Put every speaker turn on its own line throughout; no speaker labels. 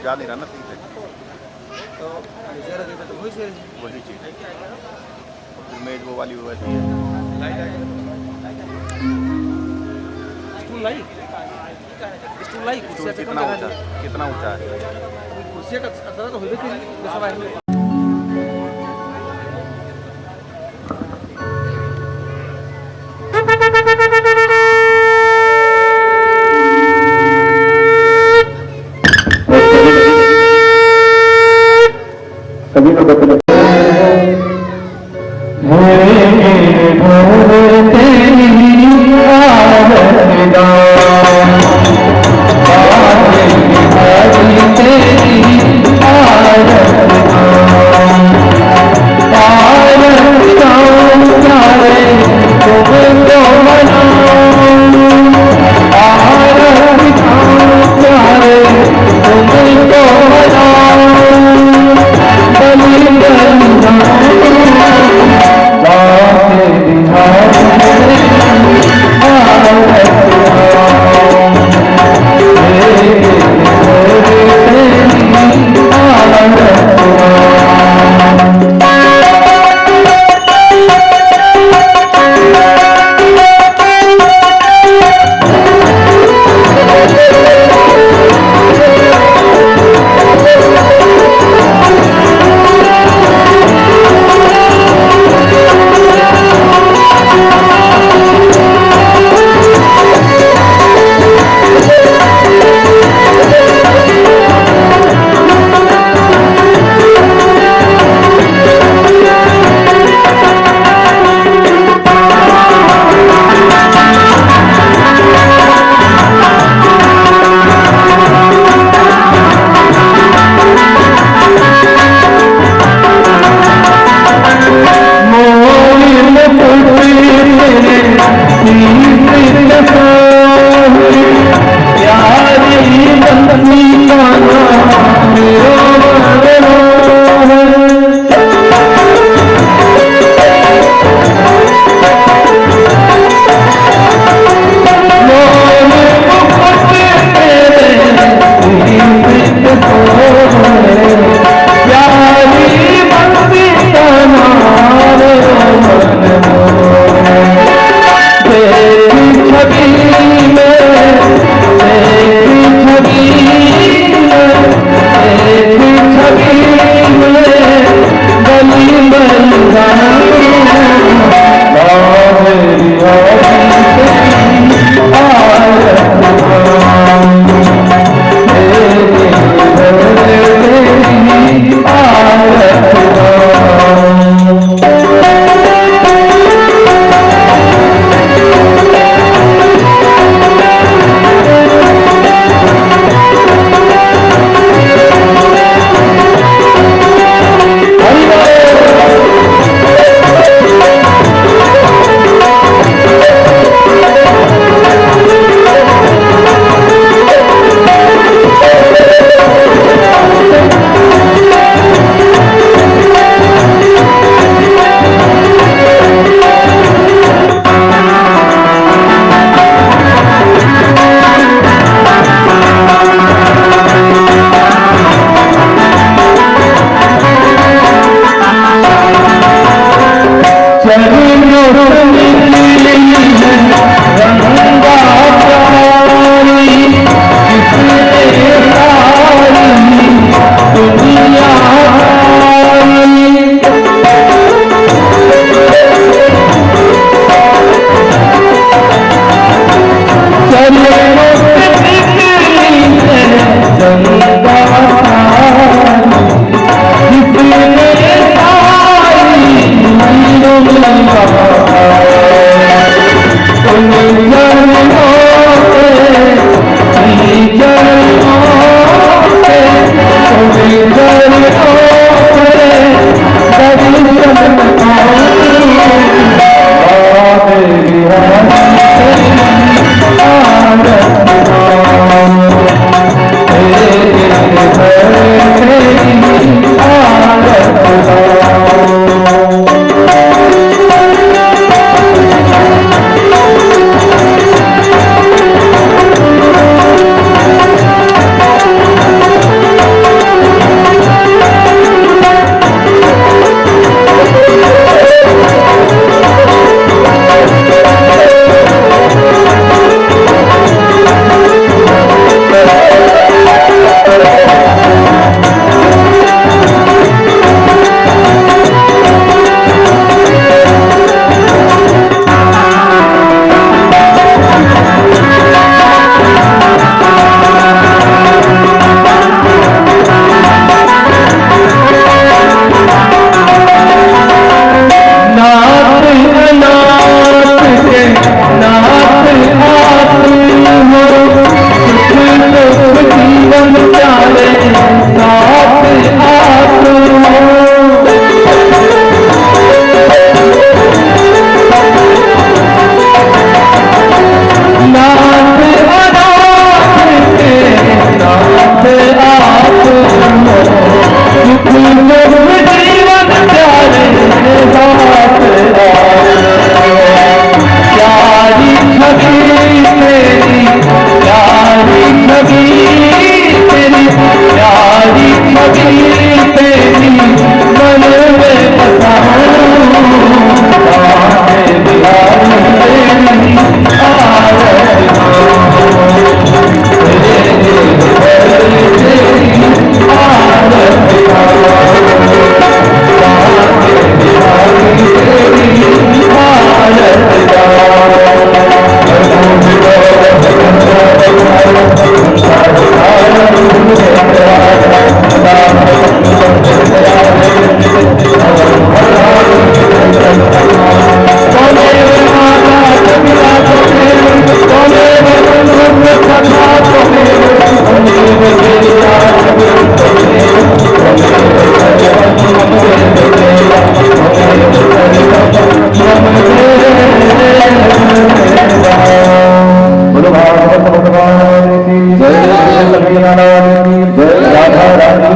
जा नहीं रहा ना सही से।
तो
वही चीज़ मेज वो वाली वैसी है। स्टूल कितना ऊंचा है?
कुर्सी का अंदाजा तो हो गया कि
सभी लोग अपने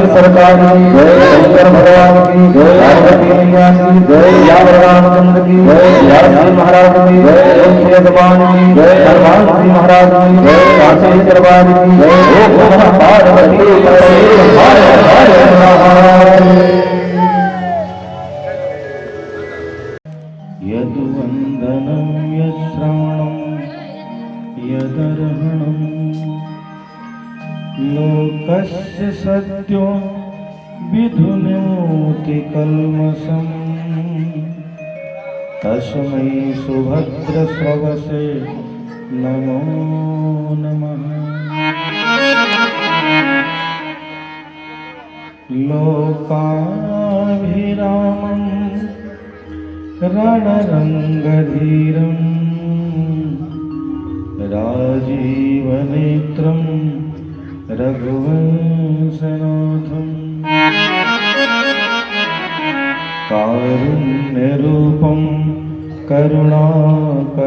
काशी सरकार की जय, शंकर भगवान की जय, पार्वती मैया की जय, यावर रामचंद्र की जय, यासी महाराज की जय, ओम भगवान की जय, हनुमान जी महाराज की जय, काशी दरबार की जय, ओम नमः पार्वती पते हर हर महादेव। यद्वन्दनं यश्रवणं यदर्हणं लोकस्य सद्यो विधुनोति कल्मषम् तस्मै सुभद्रश्रवसे नमो नमः। लोकाभिरामं रणरङ्गधीरं राजीवनेत्रं रघुवंशनाथं कारुण्यरूपं करुणाकरन्तं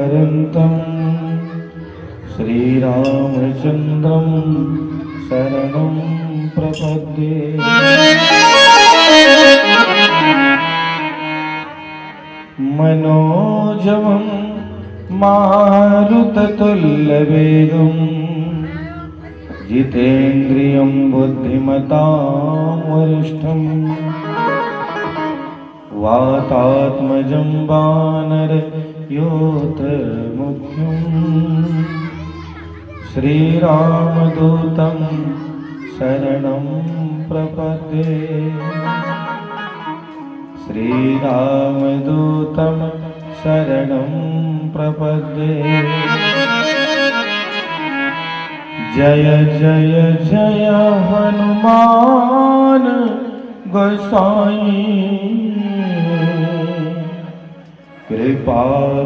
श्रीरामचन्द्रं शरणं प्रपद्ये। मनोजवं मारुततुल्यवेगं जितेन्द्रियं बुद्धिमतां वरिष्ठं वातात्मजं वानरयोधमुख्यं श्रीरामदूतं शरणं प्रपद्ये। श्रीरामदूतं शरणं प्रपद्ये। जय जय जय हनुमान गोसाई कृपा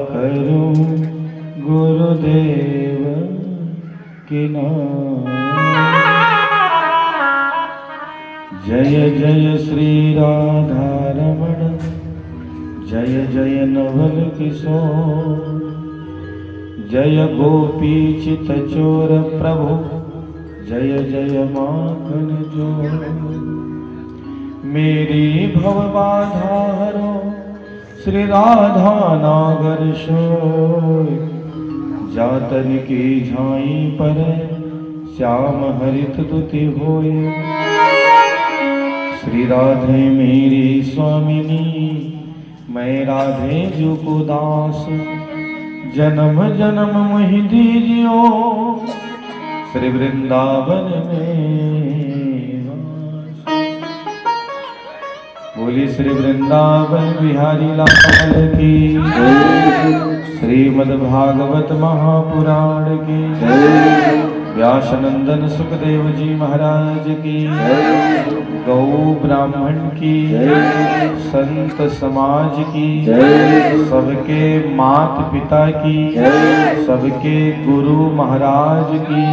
करो गुरुदेव की नाम। जय जय श्री राधारमण जय जय नवल किशोर जय गोपी चित चोर प्रभु जय जय माखन चोर। मेरी भव बाधा हरो श्री राधा नागर सोय जातन की झाई पर श्याम हरित दुति होय। श्री राधे मेरी स्वामिनी मैं राधे जो को दास जन्म जन्म मोहि दीजियो श्री वृंदावन में। बोली श्री वृंदावन बिहारी लाल की श्रीमद् भागवत महापुराण की व्यासनंदन सुखदेव जी महाराज की गौ ब्राह्मण की संत समाज की सबके मात पिता की सबके गुरु महाराज की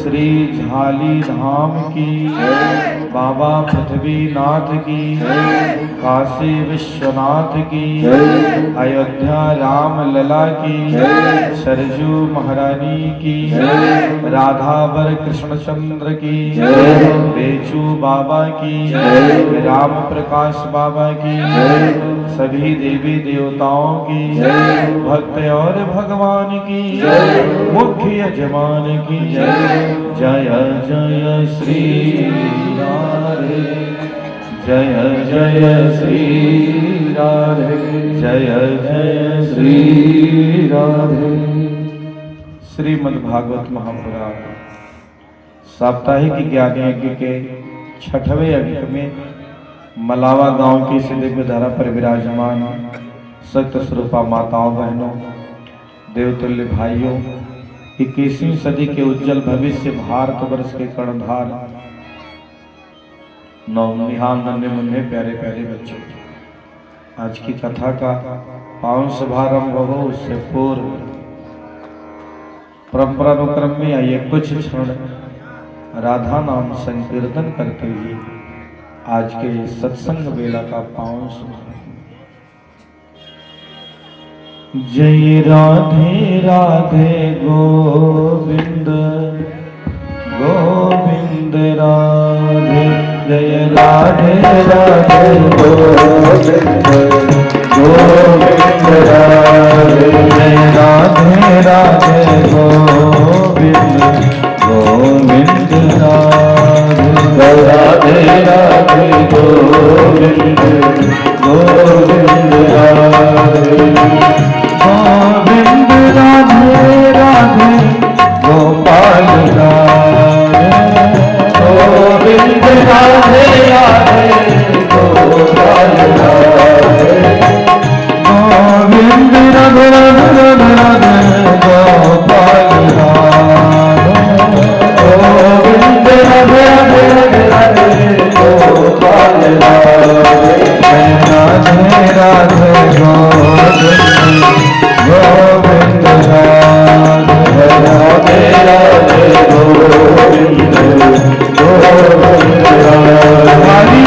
श्री झाली धाम की बाबा पृथ्वीनाथ की काशी विश्वनाथ की अयोध्या राम लला की सरजू महारानी की राधावर कृष्णचंद्र की बेचू बाबा की राम प्रकाश बाबा की सभी देवी देवताओं की भक्त और भगवान की मुख्य यजमान की जय जय श्री राधे जय जय श्री राधे जय जय श्री राधे। श्रीमद्भागवत महापुराण साप्ताहिक 11वें अंक के 6वें अंक में मलावा गांव की दिव्य धारा पर विराजमान सत्य स्वरूपा माताओं बहनों देवतुल्य भाइयों 21वीं सदी के उज्जवल भविष्य भारतवर्ष के कर्णधार नवनिहाल नन्हे मुन्ने प्यारे प्यारे बच्चों, आज की कथा का पावन शुभारंभ हो उससे पूर्व परंपरानुक्रम में आइए कुछ क्षण राधा नाम संकीर्तन करते हुए आज के सत्संग बेला का पावन शुभारंभ। जय राधे राधे गोविंद गोविंद राधे जय राधे राधे गोविंद गोविंद राधे जय राधे राधे गोविंद गोविंद राधे राधे राधे गोविंद गोविंद राधे गोविंद राधे राधे गोपाल राधे गोविंद राधे राधे गोपाल राधे गोविंद राधे राधे राधे गोपाल राधे गोविंद राधे राधे राधे गोपाल राधे राधे राधे गोविंद गोविंद राधे राधे राधे गोविंद गोविंद राधे हरि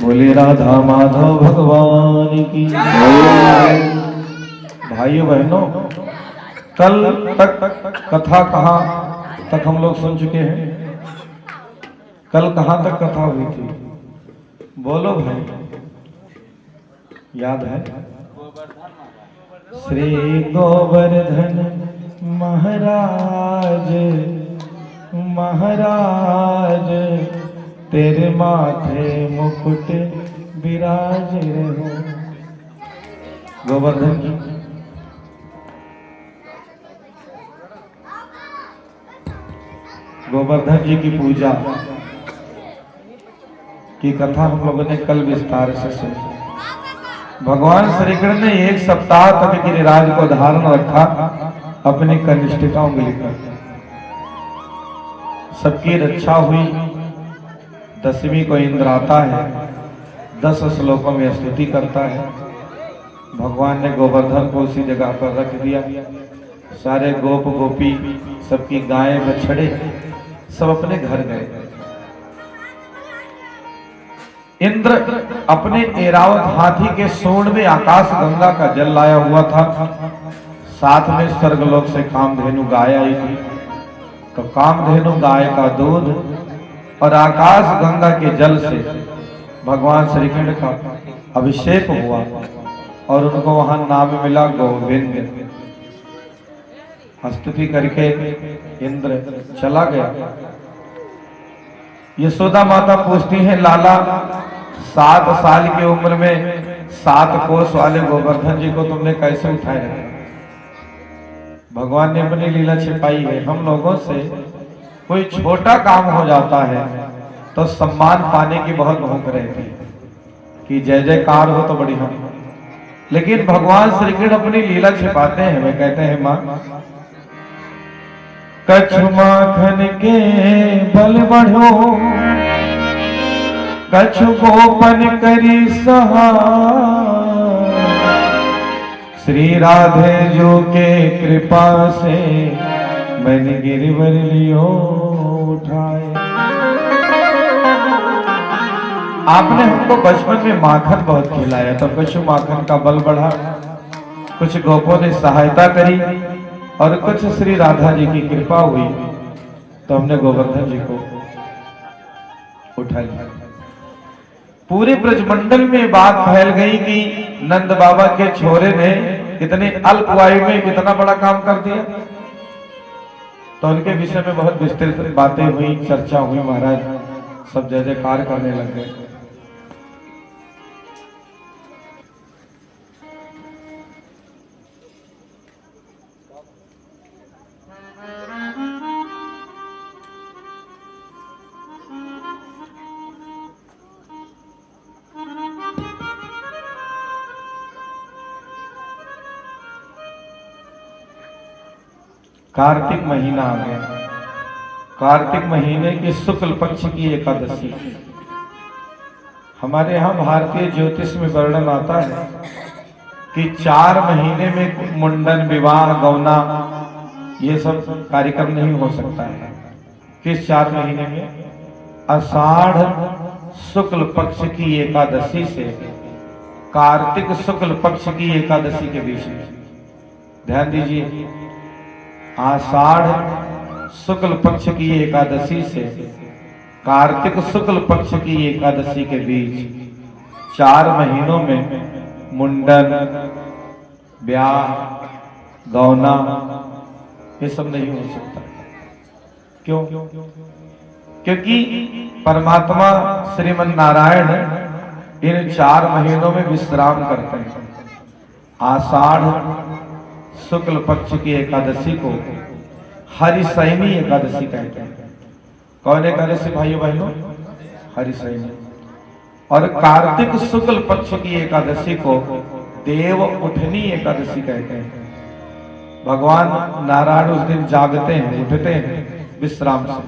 बोल राधा माधव भगवान की। भाइयों बहनों, कल तक कथा कहाँ तक हम लोग सुन चुके हैं? कल कहाँ तक कथा हुई थी? बोलो भाई, याद है? श्री गोवर्धन महाराज महाराज तेरे माथे मुकुट विराज रहो। गोवर्धन की गोवर्धन जी की पूजा की कथा हम लोगों ने कल विस्तार से सुनी। भगवान श्री कृष्ण ने 1 सप्ताह तक गिरिराज को धारण रखा अपनी कनिष्ठिका उंगली पर। सबकी रक्षा हुई। 10वीं को इंद्र आता है, 10 श्लोकों में स्तुति करता है। भगवान ने गोवर्धन को उसी जगह पर रख दिया। सारे गोप गोपी, सबकी गायें बछड़े सब अपने घर गए। इंद्र अपने ऐरावत हाथी के सूंड में आकाश गंगा का जल लाया हुआ था। साथ में स्वर्गलोक से कामधेनु गाय आई थी। तो कामधेनु गाय का दूध और आकाश गंगा के जल से भगवान श्री कृष्ण का अभिषेक हुआ और उनको वहां नाम मिला गोविंद। स्तुति करके इंद्र चला गया। यशोदा माता पूछती है, लाला 7 साल की उम्र में 7 कोस वाले गोवर्धन जी को तुमने कैसे उठाया है? भगवान ने अपनी लीला छिपाई है। हम लोगों से कोई छोटा काम हो जाता है तो सम्मान पाने की बहुत भूख रहती है कि जय जयकार हो तो बढ़िया, लेकिन भगवान श्री कृष्ण अपनी लीला छिपाते हैं। वे कहते हैं, मां कछु माखन के बल बढ़ो, कछु गोपन करी सहाय, श्री राधे जो के कृपा से मैंने गिरवर लियो उठाए। आपने हमको बचपन में माखन बहुत खिलाया, तो कछु माखन का बल बढ़ा, कुछ गोपों ने सहायता करी और कुछ श्री राधा जी की कृपा हुई तो हमने गोवर्धन जी को उठा लिया। पूरे ब्रजमंडल में बात फैल गई कि नंद बाबा के छोरे ने इतने अल्प आयु में कितना बड़ा काम कर दिया। तो उनके विषय में बहुत विस्तृत बातें हुई, चर्चा हुई। महाराज सब जय जयकार करने लग गए। कार्तिक महीना आ गया। कार्तिक महीने की शुक्ल पक्ष की एकादशी। हमारे यहाँ भारतीय ज्योतिष में वर्णन आता है कि 4 महीने में मुंडन, विवाह, गौना ये सब कार्यक्रम नहीं हो सकता है। किस 4 महीने में? आषाढ़ शुक्ल पक्ष की एकादशी से कार्तिक शुक्ल पक्ष की एकादशी के बीच में। ध्यान दीजिए, आषाढ़ शुक्ल पक्ष की एकादशी से कार्तिक शुक्ल पक्ष की एकादशी के बीच 4 महीनों में मुंडन, ब्याह, गौना ये सब नहीं हो सकता। क्यों? क्योंकि परमात्मा श्रीमन नारायण इन 4 महीनों में विश्राम करते हैं। आषाढ़ शुक्ल पक्ष की एकादशी को हरिशयनी एकादशी कहते हैं। कौन एकादशी भाइयों बहनों? हरिशयनी। और कार्तिक शुक्ल पक्ष की एकादशी को देव उठनी एकादशी कहते हैं। भगवान नारायण उस दिन जागते हैं, उठते हैं विश्राम से।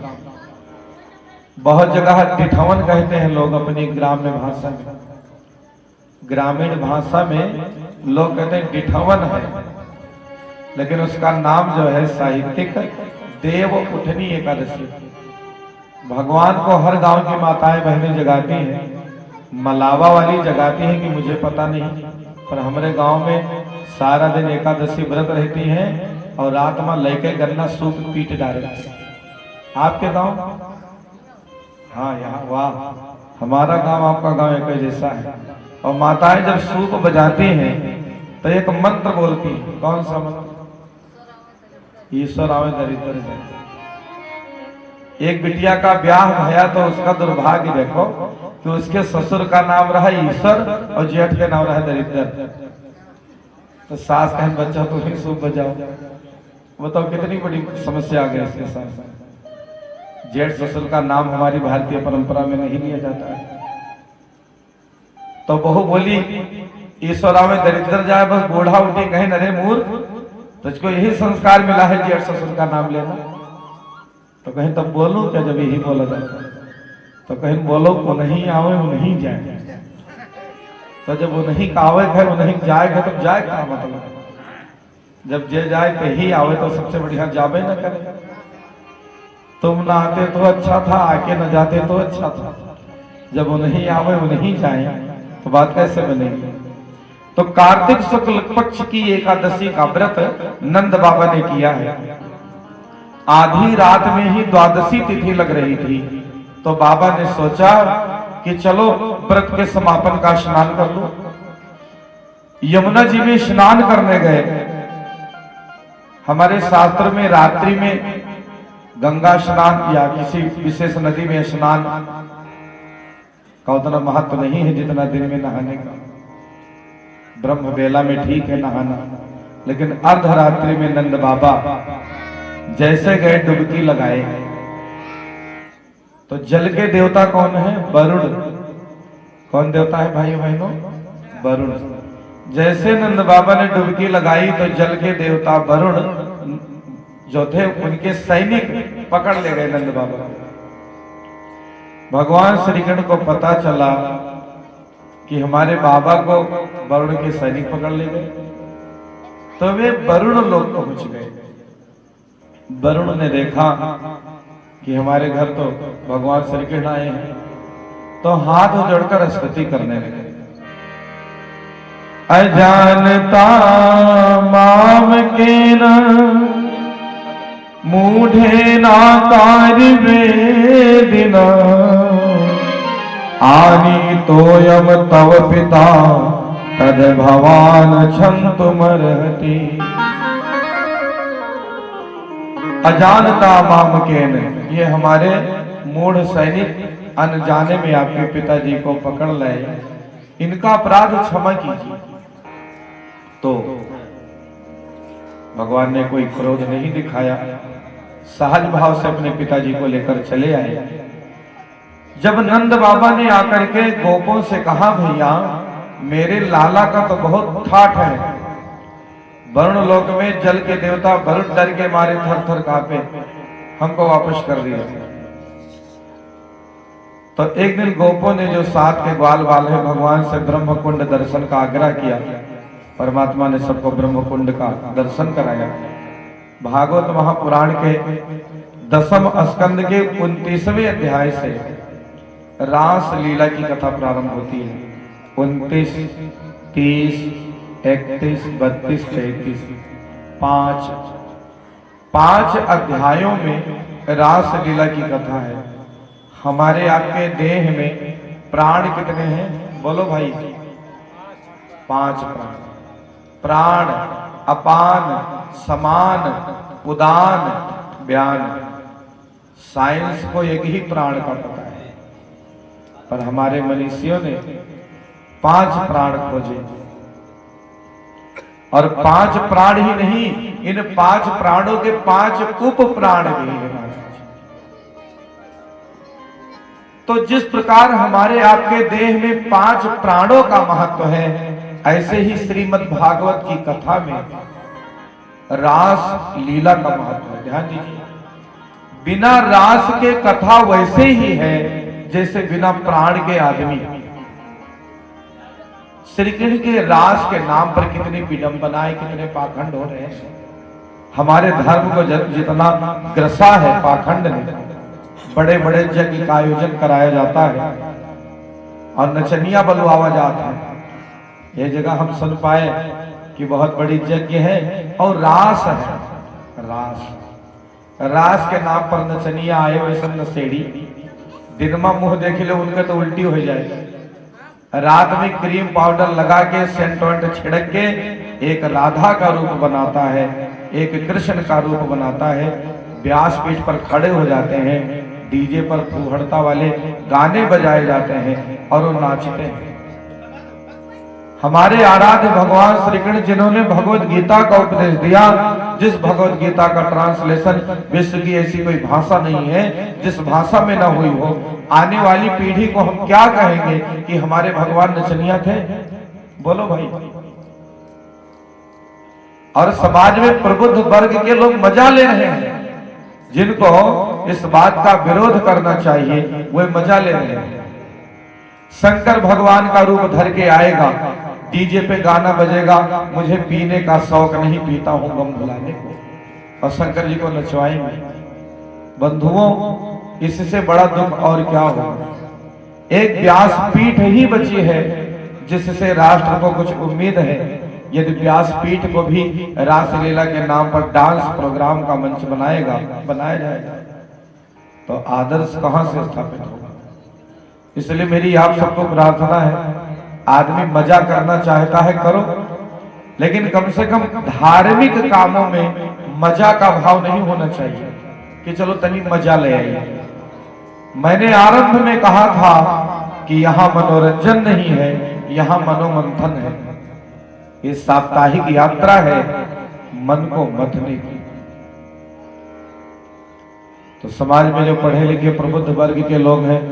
बहुत जगह टिठवन कहते हैं लोग अपनी ग्राम्य भाषा में। ग्रामीण भाषा में लोग कहते हैं टिठवन है, लेकिन उसका नाम जो है साहित्यिक देव उठनी एकादशी। भगवान को हर गांव की माताएं बहनें जगाती हैं। मलावा वाली जगाती हैं कि मुझे पता नहीं, पर हमारे गांव में सारा दिन एकादशी व्रत रहती हैं और रात में लेके गन्ना सूप पीट डालते हैं। आपके गांव? हाँ, यहाँ वाह, हमारा गांव आपका गांव एक जैसा है। और माताएं जब सूप बजाती हैं तो एक मंत्र बोलती हैं। कौन सा मंत्र? ईश्वर आवे दरिद्र जाए। एक बिटिया का ब्याह भया तो उसका दुर्भाग्य देखो कि उसके ससुर का नाम रहा ईश्वर और जेठ का नाम रहा दरिद्र। तो सास कहे बच्चा तो ही सूप बजाओ। बताओ कितनी बड़ी समस्या आ गई इसके साथ। जेठ ससुर का नाम हमारी भारतीय परंपरा में नहीं लिया जाता है। तो बहू बोली ईश्वर आवे दरिद्र जाए, बस बूढ़ा उठी कहे नरे मूर्ख, तुझको यही संस्कार मिला है जेठ ससुर का नाम लेना। तो कहीं तब बोलो क्या जब यही बोला जाता? तो कहीं बोलो को नहीं आवे वो नहीं जाए। तो जब वो नहीं आवे है वो नहीं जाएगा तब जाए क्या मतलब? जब जे जाए तो ही आवे तो सबसे बढ़िया जावे न करे। तुम ना आते तो अच्छा था, आके न जाते तो अच्छा था। जब वो नहीं आवे वो नहीं जाए तो बात कैसे बनेगी? तो कार्तिक शुक्ल पक्ष की एकादशी का व्रत नंद बाबा ने किया है। आधी रात में ही द्वादशी तिथि लग रही थी, तो बाबा ने सोचा कि चलो व्रत के समापन का स्नान कर लो। यमुना जी में स्नान करने गए। हमारे शास्त्र में रात्रि में गंगा स्नान या किसी विशेष नदी में स्नान का उतना महत्व नहीं है जितना दिन में नहाने का। ब्रह्म बेला में ठीक है नहाना, लेकिन अर्धरात्रि में नंद बाबा जैसे गए डुबकी लगाए तो जल के देवता कौन है? वरुण। कौन देवता है भाइयों बहनों? वरुण। जैसे नंद बाबा ने डुबकी लगाई तो जल के देवता वरुण जो थे उनके सैनिक पकड़ ले गए नंद बाबा। भगवान श्री कृष्ण को पता चला कि हमारे बाबा को वरुण के सैनिक पकड़ ले गए, तो वे वरुण लोग पहुंच गए। वरुण ने देखा कि हमारे घर तो भगवान श्री कृष्ण आए हैं, तो हाथ जोड़कर स्तुति करने लगे। अजानता माम के न मूढ़े ना कार्य वेदिना आनी तोयम तव पिता तद भवान छंतु मरहति। अजानता माम के न, ये हमारे मूढ़ सैनिक अनजाने में आपके पिताजी को पकड़ लाए, इनका अपराध क्षमा कीजिए। तो भगवान ने कोई क्रोध नहीं दिखाया, सहज भाव से अपने पिताजी को लेकर चले आए। जब नंद बाबा ने आकर के गोपों से कहा, भैया मेरे लाला का तो बहुत ठाठ है, वरुण लोक में जल के देवता वरुण डर के मारे थर थर कांपे, हमको वापस कर दिया। तो एक दिन गोपों ने जो साथ के ग्वाल बाल है भगवान से ब्रह्मकुंड दर्शन का आग्रह किया। परमात्मा ने सबको ब्रह्मकुंड का दर्शन कराया। भागवत महापुराण के 10वें स्कंद के 29वें अध्याय से रास लीला की कथा प्रारंभ होती है। 29, 30, 31, 32, 33 पांच अध्यायों में रास लीला की कथा है। हमारे आपके देह में प्राण कितने हैं? बोलो भाई। 5 प्राण। प्राण अपान, समान, उदान, व्यान। साइंस को एक ही प्राण का पता है, पर हमारे मनीषियों ने 5 प्राण खोजे। और 5 प्राण ही नहीं, इन 5 प्राणों के 5 उप प्राण भी हैं। तो जिस प्रकार हमारे आपके देह में 5 प्राणों का महत्व है, ऐसे ही श्रीमद् भागवत की कथा में रास लीला का महत्व है। ध्यान दीजिए, बिना रास के कथा वैसे ही है जैसे बिना प्राण के आदमी। श्री कृष्ण के रास के नाम पर कितनी विडंबनाएं, कितने पाखंड हो रहे हैं। हमारे धर्म को जितना ग्रसा है पाखंड ने, बड़े बड़े यज्ञ का आयोजन कराया जाता है और नचनिया बलवावा जाता है। ये जगह हम सुन पाए कि बहुत बड़ी यज्ञ है और रास है। रास के नाम पर नचनिया आए वैसे नशेड़ी, दिन में मुंह देख ले उनके तो उल्टी हो जाए। रात में क्रीम पाउडर लगा के सेंट वेंट छिड़क के एक राधा का रूप बनाता है, एक कृष्ण का रूप बनाता है। व्यासपीठ पर खड़े हो जाते हैं, डीजे पर फूहड़ता वाले गाने बजाए जाते हैं और वो नाचते हैं। हमारे आराध्य भगवान श्री कृष्ण जिन्होंने भगवत गीता का उपदेश दिया, जिस भगवत गीता का ट्रांसलेशन विश्व की ऐसी कोई भाषा नहीं है जिस भाषा में ना हुई हो। आने वाली पीढ़ी को हम क्या कहेंगे कि हमारे भगवान नचनिया थे? बोलो भाई। और समाज में प्रबुद्ध वर्ग के लोग मजा ले रहे हैं, जिनको इस बात का विरोध करना चाहिए वे मजा ले रहे हैं। शंकर भगवान का रूप धर के आएगा, डीजे पे गाना बजेगा, मुझे पीने का शौक नहीं, पीता हूं गम भुलाने को, और शंकर जी को नचवाएंगे। बंधुओं, इससे बड़ा दुख और क्या होगा। एक व्यासपीठ ही बची है जिससे राष्ट्र को कुछ उम्मीद है। यदि व्यासपीठ को भी रासलीला के नाम पर डांस प्रोग्राम का मंच बनाया जाएगा तो आदर्श कहां से स्थापित होगा। इसलिए मेरी आप सबको प्रार्थना है, आदमी मजा करना चाहता है करो, लेकिन कम से कम धार्मिक कामों में मजा का भाव नहीं होना चाहिए कि चलो तनी मजा ले आइए। मैंने आरंभ में कहा था कि यहां मनोरंजन नहीं है, यहां मनोमंथन है। ये साप्ताहिक यात्रा है मन को मथने की। तो समाज में जो पढ़े लिखे प्रबुद्ध वर्ग के लोग हैं,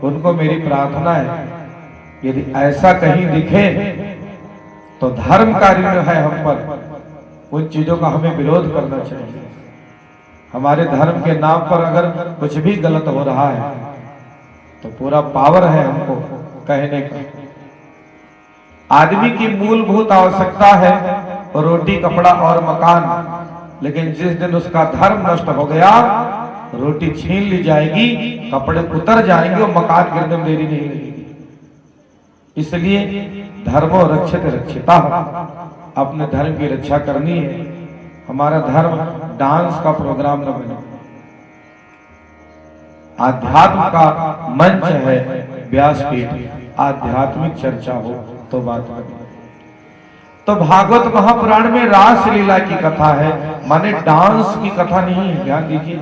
उनको मेरी प्रार्थना है, यदि ऐसा कहीं दिखे तो धर्म कार्य है हम पर, उन चीजों का हमें विरोध करना चाहिए। हमारे धर्म के नाम पर अगर कुछ भी गलत हो रहा है तो पूरा पावर है हमको कहने का। आदमी की मूलभूत आवश्यकता है रोटी, कपड़ा और मकान, लेकिन जिस दिन उसका धर्म नष्ट हो गया, रोटी छीन ली जाएगी, कपड़े उतर जाएंगे और मकान गिरने में देरी नहीं लगेगी। इसलिए धर्मो रक्षित रक्षिता, अपने धर्म की रक्षा करनी है। हमारा धर्म डांस का प्रोग्राम न बने, आध्यात्म का मंच है व्यासपीठ, आध्यात्मिक चर्चा हो तो बात बने। तो भागवत महापुराण में रास लीला की कथा है, माने डांस की कथा नहीं है। ध्यान दीजिए,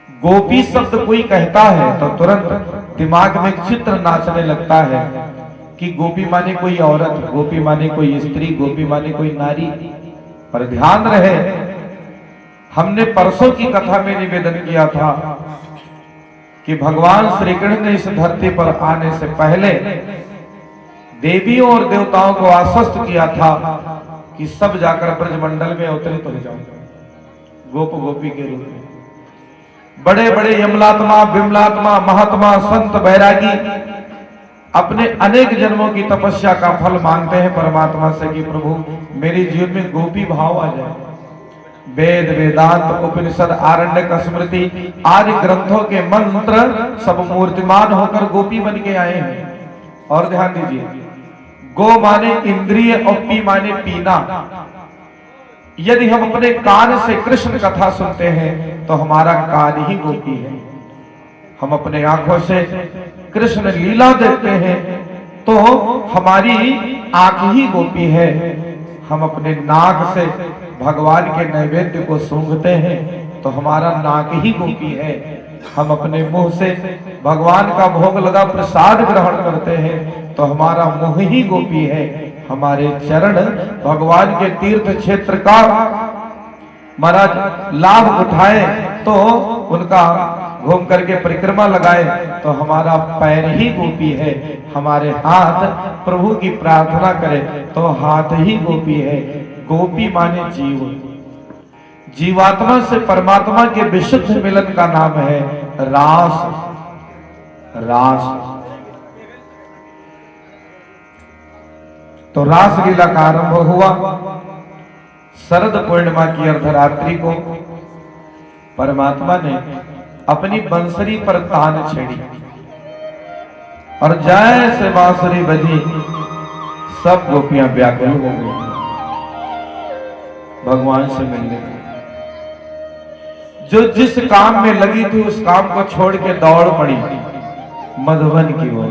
गोपी शब्द कोई कहता है तो तुरंत दिमाग में चित्र नाचने लगता है कि गोपी माने कोई औरत, गोपी माने कोई स्त्री, गोपी माने कोई नारी। पर ध्यान रहे, हमने परसों की कथा में निवेदन किया था कि भगवान श्री कृष्ण ने इस धरती पर आने से पहले देवियों और देवताओं को आश्वस्त किया था कि सब जाकर ब्रजमंडल में अवतरित हो जाओ गोप गोपी के रूप में। बड़े बड़े यमलात्मा, विमलात्मा, महात्मा, संत, बैरागी अपने अनेक जन्मों की तपस्या का फल मांगते हैं परमात्मा से कि प्रभु मेरे जीवन में गोपी भाव आ जाए। वेद, वेदांत, उपनिषद, आरण्यक, स्मृति आदि ग्रंथों के मंत्र सब मूर्तिमान होकर गोपी बन के आए हैं। और ध्यान दीजिए, गो माने इंद्रिय और पी माने पीना। यदि हम अपने कान से कृष्ण कथा सुनते हैं तो हमारा कान ही गोपी है। हम अपने आंखों से कृष्ण लीला देखते हैं तो हमारी आंख ही गोपी है। हम अपने नाक से भगवान के नैवेद्य को सूंघते हैं तो हमारा नाक ही गोपी है। हम अपने मुंह से भगवान का भोग लगा प्रसाद ग्रहण करते हैं तो हमारा मुंह ही गोपी है। हमारे चरण भगवान के तीर्थ क्षेत्र का महाराज लाभ उठाए तो उनका घूम करके परिक्रमा लगाए तो हमारा पैर ही गोपी है। हमारे हाथ प्रभु की प्रार्थना करे तो हाथ ही गोपी है। गोपी माने जीव, जीवात्मा से परमात्मा के विशुद्ध मिलन का नाम है रास। रास तो रास लीला का आरंभ हुआ शरद पूर्णिमा की अर्धरात्रि को। परमात्मा ने अपनी बंसरी पर तान छेड़ी और जैसे बांसुरी बजी सब गोपियां व्याकुल हो गई भगवान से मिलने को। जो जिस काम में लगी थी उस काम को छोड़ के दौड़ पड़ी मधुबन की ओर।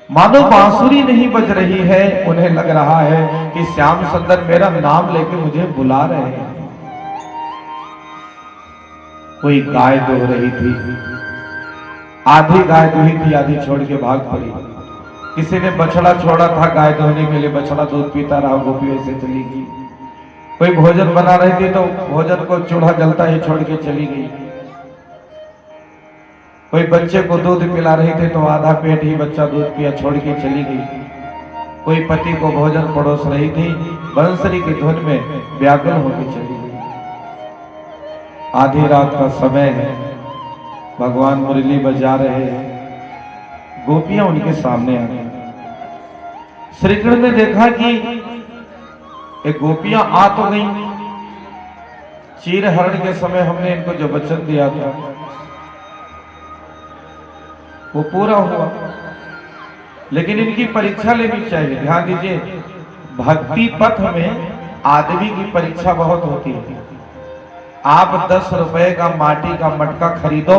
मानो बांसुरी नहीं बज रही है, उन्हें लग रहा है कि श्याम सुंदर मेरा नाम लेके मुझे बुला रहे हैं। कोई गाय दो रही थी, आधी गाय दुही थी, आधी छोड़ के भाग पड़ी। किसी ने बछड़ा छोड़ा था गाय दोहने के लिए, बछड़ा दूध पीता रहा, गोपी वैसे चली गई। कोई भोजन बना रही थी तो भोजन को चूल्हा जलता ही छोड़ के चली गई। कोई बच्चे को दूध पिला रही थी तो आधा पेट ही बच्चा दूध पिया छोड़ के चली गई। कोई पति को भोजन परोस रही थी, बंसरी की धुन में व्याकुल होकर चली गई। आधी रात का समय है, भगवान मुरली बजा रहे हैं, गोपियां उनके सामने आ गई। श्री कृष्ण ने देखा कि एक गोपियां आ तो गई। चीर हरण के समय हमने इनको जो वचन दिया था वो पूरा हुआ, लेकिन इनकी परीक्षा लेनी चाहिए। ध्यान दीजिए, भक्ति पथ में आदमी की परीक्षा बहुत होती है। आप 10 रुपए का माटी का मटका खरीदो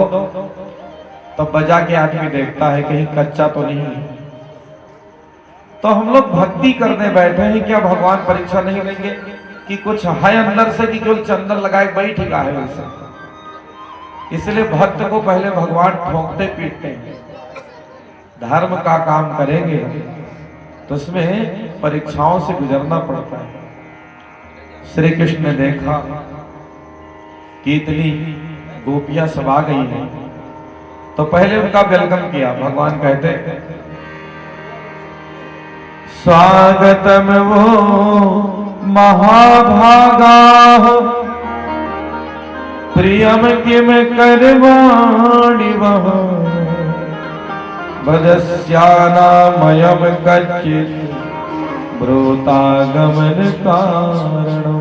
तो बजा के आदमी देखता है कहीं कच्चा तो नहीं है। तो हम लोग भक्ति करने बैठे हैं, क्या भगवान परीक्षा नहीं लेंगे कि कुछ है अंदर से कि केवल चंदन लगाए बैठ ही है वैसे? इसलिए भक्त को पहले भगवान ठोकते पीटते हैं। धर्म का काम करेंगे तो उसमें परीक्षाओं से गुजरना पड़ता है। श्री कृष्ण ने देखा कि इतनी गोपियां सब आ गई हैं, तो पहले उनका वेलकम किया। भगवान कहते स्वागतम वो महाभागा प्रियम किम करवाणि वह भजस्यानामयम कच्चित् ब्रूतागमन कारणम्।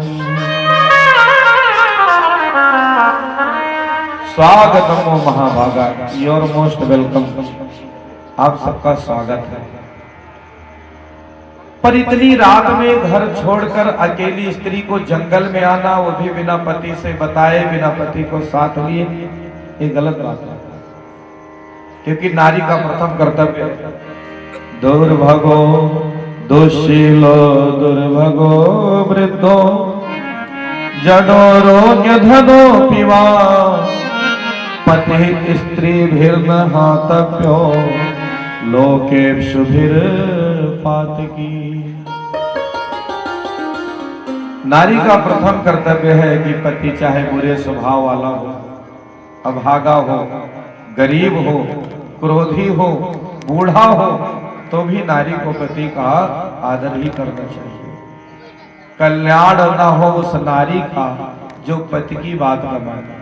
स्वागतम ओ महाभागा, योर मोस्ट वेलकम, आप सबका स्वागत है। पर इतनी रात में घर छोड़कर अकेली स्त्री को जंगल में आना, वो भी बिना पति से बताए, बिना पति को साथ लिए, ये गलत बात है। क्योंकि नारी का प्रथम कर्तव्य दुर्भगो दुशीलो दुर्भगो वृद्धो जडो रोग्य धनो पिवा पति स्त्री भीर्न हातव्यो लोके शुभिर पातकी। नारी का प्रथम कर्तव्य है कि पति चाहे बुरे स्वभाव वाला हो, अभागा हो, गरीब हो, क्रोधी हो, बूढ़ा हो, तो भी नारी को पति का आदर ही करना चाहिए। कल्याण न हो उस नारी का जो पति की बात न माने।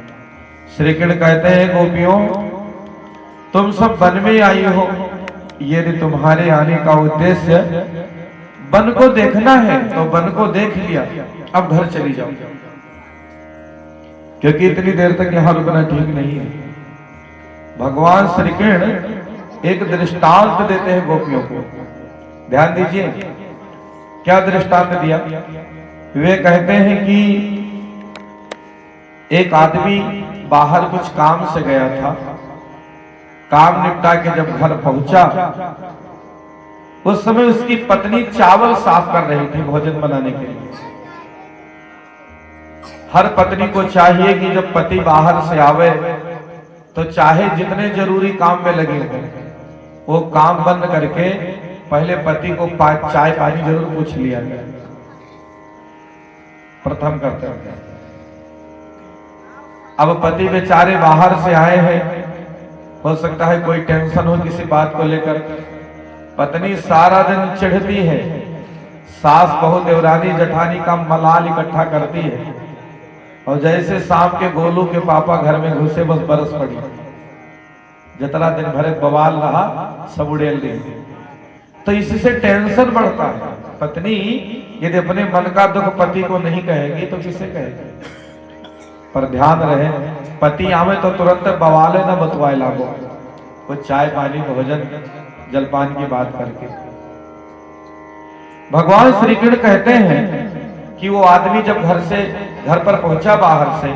श्री कृष्ण कहते हैं गोपियों, तुम सब वन में आई हो, यदि तुम्हारे आने का उद्देश्य वन को देखना है तो वन को देख लिया, अब घर चली जाओ, क्योंकि इतनी देर तक यहां रुकना ठीक नहीं है। भगवान श्री कृष्ण एक दृष्टांत देते हैं गोपियों को, ध्यान दीजिए क्या दृष्टांत दिया। वे कहते हैं कि एक आदमी बाहर कुछ काम से गया था, काम निपटा के जब घर पहुंचा, उस समय उसकी पत्नी चावल साफ कर रही थी भोजन बनाने के लिए। हर पत्नी को चाहिए कि जब पति बाहर से आवे तो चाहे जितने जरूरी काम में लगे हो, वो काम बंद करके पहले पति को चाय पानी जरूर पूछ लिया जाए, प्रथम कर्तव्य। अब पति बेचारे बाहर से आए हैं, हो सकता है कोई टेंशन हो किसी बात को लेकर, पत्नी सारा दिन चिढ़ती है, सास बहू देवरानी जठानी का मलाल इकट्ठा करती है, और जैसे सांप के गोलू के पापा घर में घुसे बस बरस पड़ी, जितना दिन भर बवाल रहा सब उड़ेल दी। तो इससे टेंशन बढ़ता है। पत्नी यदि अपने मन का दुख पति को नहीं कहेगी तो किसे कहेगी। पर ध्यान रहे, पति आवे तो तुरंत बवाले न बतवाए लागो, कुछ चाय पानी भोजन जलपान की बात करके। भगवान श्री कृष्ण कहते हैं कि वो आदमी जब घर पर पहुंचा बाहर से,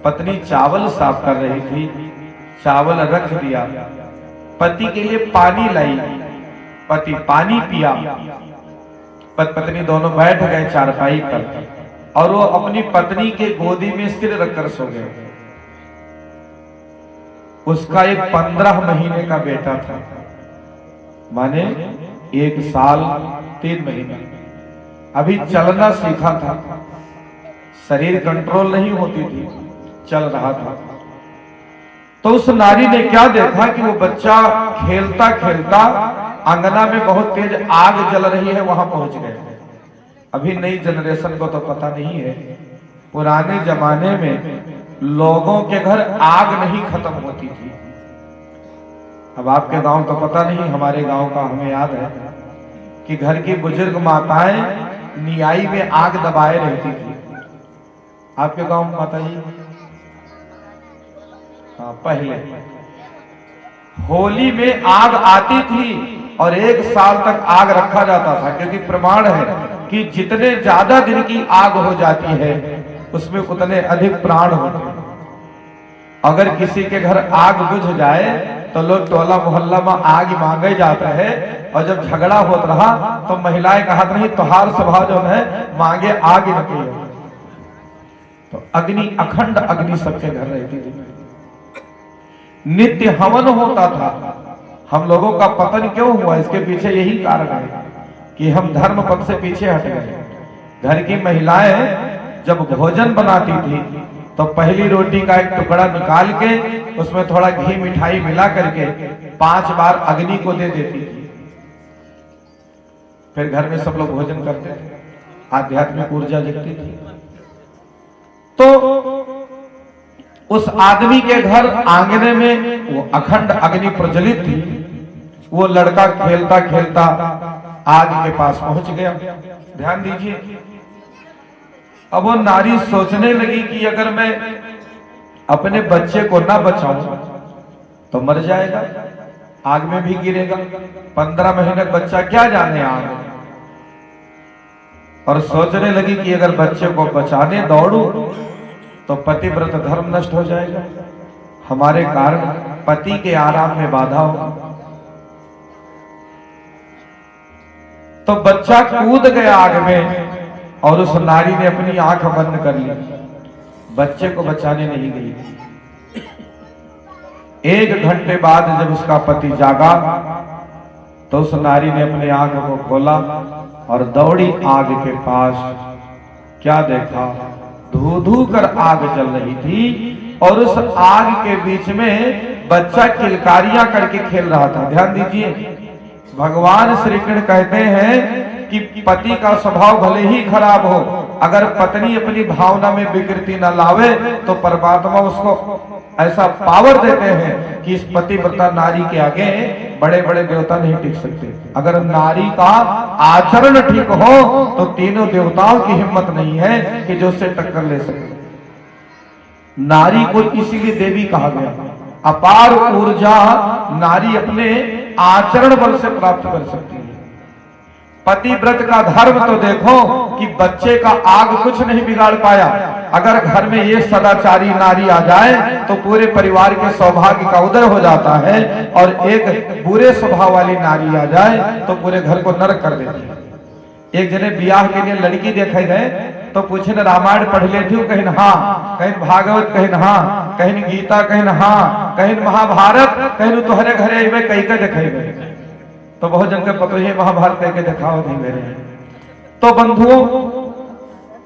पत्नी चावल साफ कर रही थी, चावल रख दिया, पति के लिए पानी लाई, पति पानी पिया, पत्नी दोनों बैठ गए चारपाई पर, और वो अपनी पत्नी के गोदी में सिर रखकर सो गए। उसका एक 15 महीने का बेटा था, माने 1 साल 3 महीने, अभी चलना सीखा था, शरीर कंट्रोल नहीं होती थी, चल रहा था। तो उस नारी ने क्या देखा कि वो बच्चा खेलता खेलता अंगना में बहुत तेज आग जल रही है, वहां पहुंच गए। अभी नई जनरेशन को तो पता नहीं है, पुराने जमाने में लोगों के घर आग नहीं खत्म होती थी। अब आपके गांव तो पता नहीं, हमारे गांव का हमें याद है कि घर की बुजुर्ग माताएं नियाई में आग दबाए रहती थी। आपके गांव में पता ही? हाँ, पहले होली में आग आती थी और 1 साल तक आग रखा जाता था, क्योंकि प्रमाण है कि जितने ज्यादा दिन की आग हो जाती है उसमें उतने अधिक प्राण होते हैं। अगर किसी के घर आग बुझ जाए तो लोग टोला मोहल्ला में आग मांगे जाते हैं, और जब झगड़ा होता रहा तो महिलाएं कहा नहीं तोहार स्वभाव जो है मांगे आग रखी। तो अग्नि, अखंड अग्नि सबके घर रहती थी, नित्य हवन होता था। हम लोगों का पतन क्यों हुआ, इसके पीछे यही कारण है कि हम धर्म पथ से पीछे हट गए। घर की महिलाएं जब भोजन बनाती थी तो पहली रोटी का एक टुकड़ा निकाल के उसमें थोड़ा घी मिठाई मिला करके 5 बार अग्नि को दे देती थी, फिर घर में सब लोग भोजन करते थे, आध्यात्मिक ऊर्जा जगती थी। तो उस आदमी के घर आंगने में वो अखंड अग्नि प्रज्वलित थी। वो लड़का खेलता खेलता आग के पास पहुंच गया। ध्यान दीजिए, अब वो नारी सोचने लगी कि अगर मैं अपने बच्चे को ना बचाऊं तो मर जाएगा, आग में भी गिरेगा। 15 महीने का बच्चा क्या जाने आग। और सोचने लगी कि अगर बच्चे को बचाने दौड़ूं तो पतिव्रत धर्म नष्ट हो जाएगा, हमारे कारण पति के आराम में बाधा होगा। तो बच्चा कूद गया आग में और उस नारी ने अपनी आंख बंद कर ली, बच्चे को बचाने नहीं गई। 1 घंटे बाद जब उसका पति जागा तो उस नारी ने अपनी आंख को खोला और दौड़ी आग के पास। क्या देखा, धू धू कर आग जल रही थी और उस आग के बीच में बच्चा किलकारियां करके खेल रहा था। ध्यान दीजिए, भगवान श्री कृष्ण कहते हैं कि पति का स्वभाव भले ही खराब हो, अगर पत्नी अपनी भावना में विकृति न लावे तो परमात्मा उसको ऐसा पावर देते हैं कि इस पतिव्रता नारी के आगे बड़े बड़े देवता नहीं टिक सकते। अगर नारी का आचरण ठीक हो तो तीनों देवताओं की हिम्मत नहीं है कि जो उससे टक्कर ले सके। नारी को इसीलिए देवी कहा गया। अपार ऊर्जा नारी अपने आचरण बल से प्राप्त कर सकती है। पतिव्रत का धर्म तो देखो कि बच्चे का आग कुछ नहीं बिगाड़ पाया। अगर घर में ये सदाचारी नारी आ जाए तो पूरे परिवार के सौभाग्य का उदय हो जाता है, और एक बुरे स्वभाव वाली नारी आ जाए तो पूरे घर को नरक कर देती है। एक जने ब्याह के लिए लड़की देखे गए तो पूछे न रामायण पढ़ लेती हूँ, कहीं हाँ, कहीं भागवत, कहीं हाँ, कहीं गीता, कहीं हाँ, कहीं महाभारत, कहीं तुहरे घरे में कई का देखे गए। तो बहुत जन के पता ही महाभारत कह के दिखाओ नहीं मेरे। तो बंधुओं,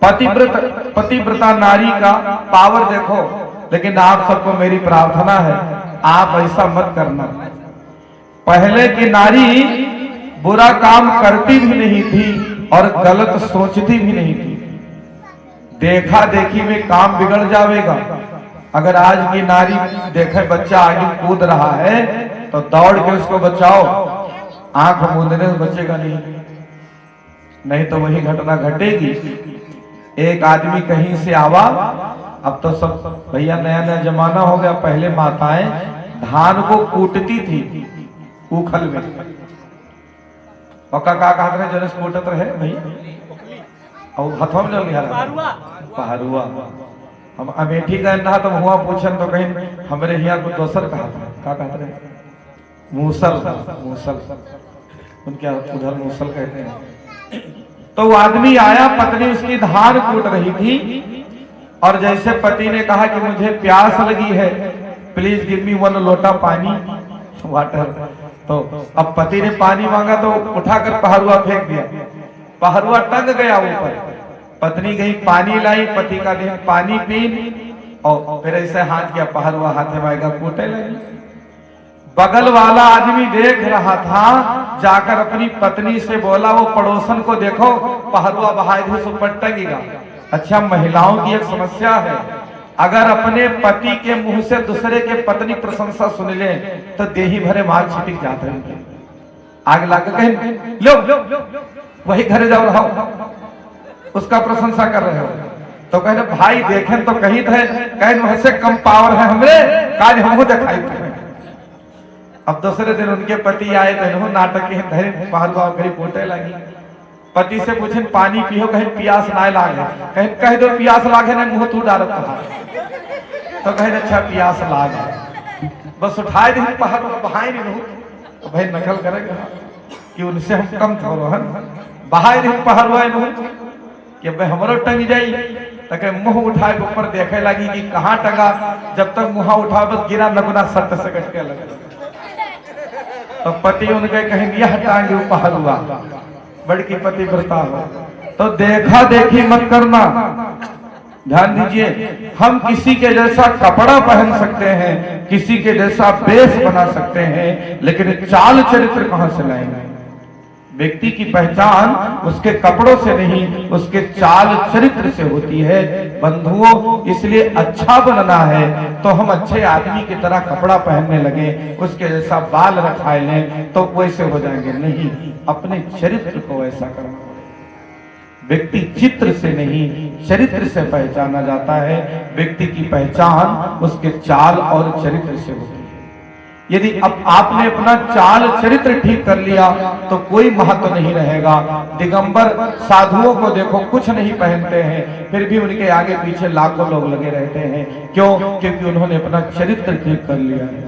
पतिव्रता नारी का पावर देखो। लेकिन आप सबको मेरी प्रार्थना है, आप ऐसा मत करना। पहले की नारी बुरा काम करती भी नहीं थी और गलत सोचती भी नहीं थी। देखा देखी में काम बिगड़ जाएगा। अगर आज की नारी देखे बच्चा आगे कूद रहा है तो दौड़ के उसको बचाओ, आंख मूंदने से बचेगा नहीं तो वही घटना घटेगी। एक आदमी कहीं से आवा, अब तो सब भैया नया नया जमाना हो गया। पहले माताएं धान को कूटती थी उखल में, पक्का का कहते रहे जनस कूटत रहे भैया, और हथों में लिया पहरुआ। हम अमेठी गए ना तो हुआ पूछन तो कहीं हमारे यहाँ को दोसर कहा था, क्या कहते रहे, मूसल, उनके उधर मूसल कहते हैं। तो वो आदमी आया, पत्नी उसकी धान कूट रही थी, और जैसे पति ने कहा कि मुझे प्यास लगी है, प्लीज गिव मी 1 लोटा पानी, वाटर। तो अब पति ने पानी मांगा तो उठाकर पहरुआ फेंक दिया, पहरुआ टंग गया ऊपर। पत्नी गई पानी लाई, पति का देह पानी पी, और फिर ऐसे हाथ किया, पहरुआ हाथ में आएगा, कूटे लगी। बगल वाला आदमी देख रहा था, जाकर अपनी पत्नी से बोला, वो पड़ोसन को देखो पहरुआ बहाए थे ऊपर टंगेगा। अच्छा, महिलाओं की एक समस्या है, अगर अपने पति के मुंह से दूसरे के पत्नी प्रशंसा सुन ले तो देही भरे मार छिटक जाते हैं। आग लाकर कहीं लो वही घरे जाओ रहो, उसका प्रशंसा कर रहे हो। तो कहने भाई देखें तो कहीं थे, कहीं मुझसे कम पावर है हमरे, काज हमको दिखाई थे। अब दूसरे दिन उनके पति आए तो नाटक के धरे पहरुआ कहीं पोटे लगी। पति से पूछे पानी पियो, कहीं प्यास ना लागे, कहीं कह दो प्यास लागे ना मुंह तू डाल। तो कहे अच्छा प्यास लाग है, बस उठाए दी पहाड़ बहाए नहीं रहूं तो भाई नकल करेगा कि उनसे हम कम थोड़ो हन, बहाए दी पहाड़ हुआ कि भाई हमारो टंग जाई तो कहे मुंह उठाए ऊपर देखे लगी कि कहाँ टंगा, जब तक मुंह उठा बस गिरा लगना सट से कटके लगा। तो पति उनके कहें यह टांगे पहाड़ हुआ, बड़की पतिव्रता हो तो देखा देखी मत करना। ध्यान दीजिए, हम किसी के जैसा कपड़ा पहन सकते हैं, किसी के जैसा बेस बना सकते हैं, लेकिन चाल चरित्र कहां से लाएंगे? व्यक्ति की पहचान उसके कपड़ों से नहीं, उसके चाल चरित्र से होती है। बंधुओं, इसलिए अच्छा बनना है तो हम अच्छे आदमी की तरह कपड़ा पहनने लगे, उसके जैसा बाल रखाए लें तो वैसे हो जाएंगे नहीं, अपने चरित्र को ऐसा करना। व्यक्ति चित्र से नहीं चरित्र से पहचाना जाता है। व्यक्ति की पहचान उसके चाल और चरित्र से होती है। यदि अब आपने अपना चाल चरित्र ठीक कर लिया तो कोई महत्व नहीं रहेगा। दिगंबर साधुओं को देखो, कुछ नहीं पहनते हैं, फिर भी उनके आगे पीछे लाखों लोग लगे रहते हैं। क्यों? क्योंकि उन्होंने अपना चरित्र ठीक कर लिया है।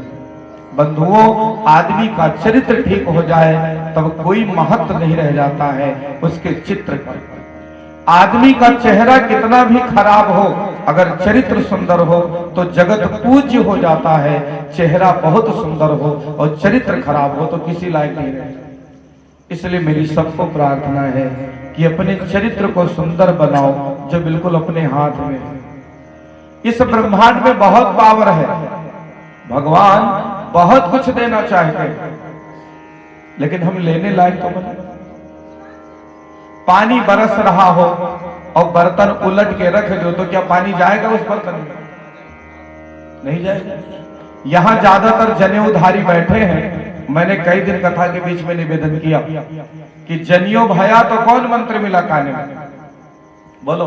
बंधुओं, आदमी का चरित्र ठीक हो जाए तब कोई महत्व नहीं रह जाता है उसके चित्र का। आदमी का चेहरा कितना भी खराब हो, अगर चरित्र सुंदर हो तो जगत पूज्य हो जाता है। चेहरा बहुत सुंदर हो और चरित्र खराब हो तो किसी लायक नहीं रहता। इसलिए मेरी सबको प्रार्थना है कि अपने चरित्र को सुंदर बनाओ, जो बिल्कुल अपने हाथ में है। इस ब्रह्मांड में बहुत पावर है, भगवान बहुत कुछ देना चाहते हैं, लेकिन हम लेने लायक तो बने। पानी बरस रहा हो और बर्तन उलट के रख दो तो क्या पानी जाएगा उस बर्तन में? नहीं जाएगा। यहां ज्यादातर जनेऊधारी बैठे हैं। मैंने कई दिन कथा के बीच में निवेदन किया कि जनियो भया तो कौन मंत्र मिला काने में? बोलो,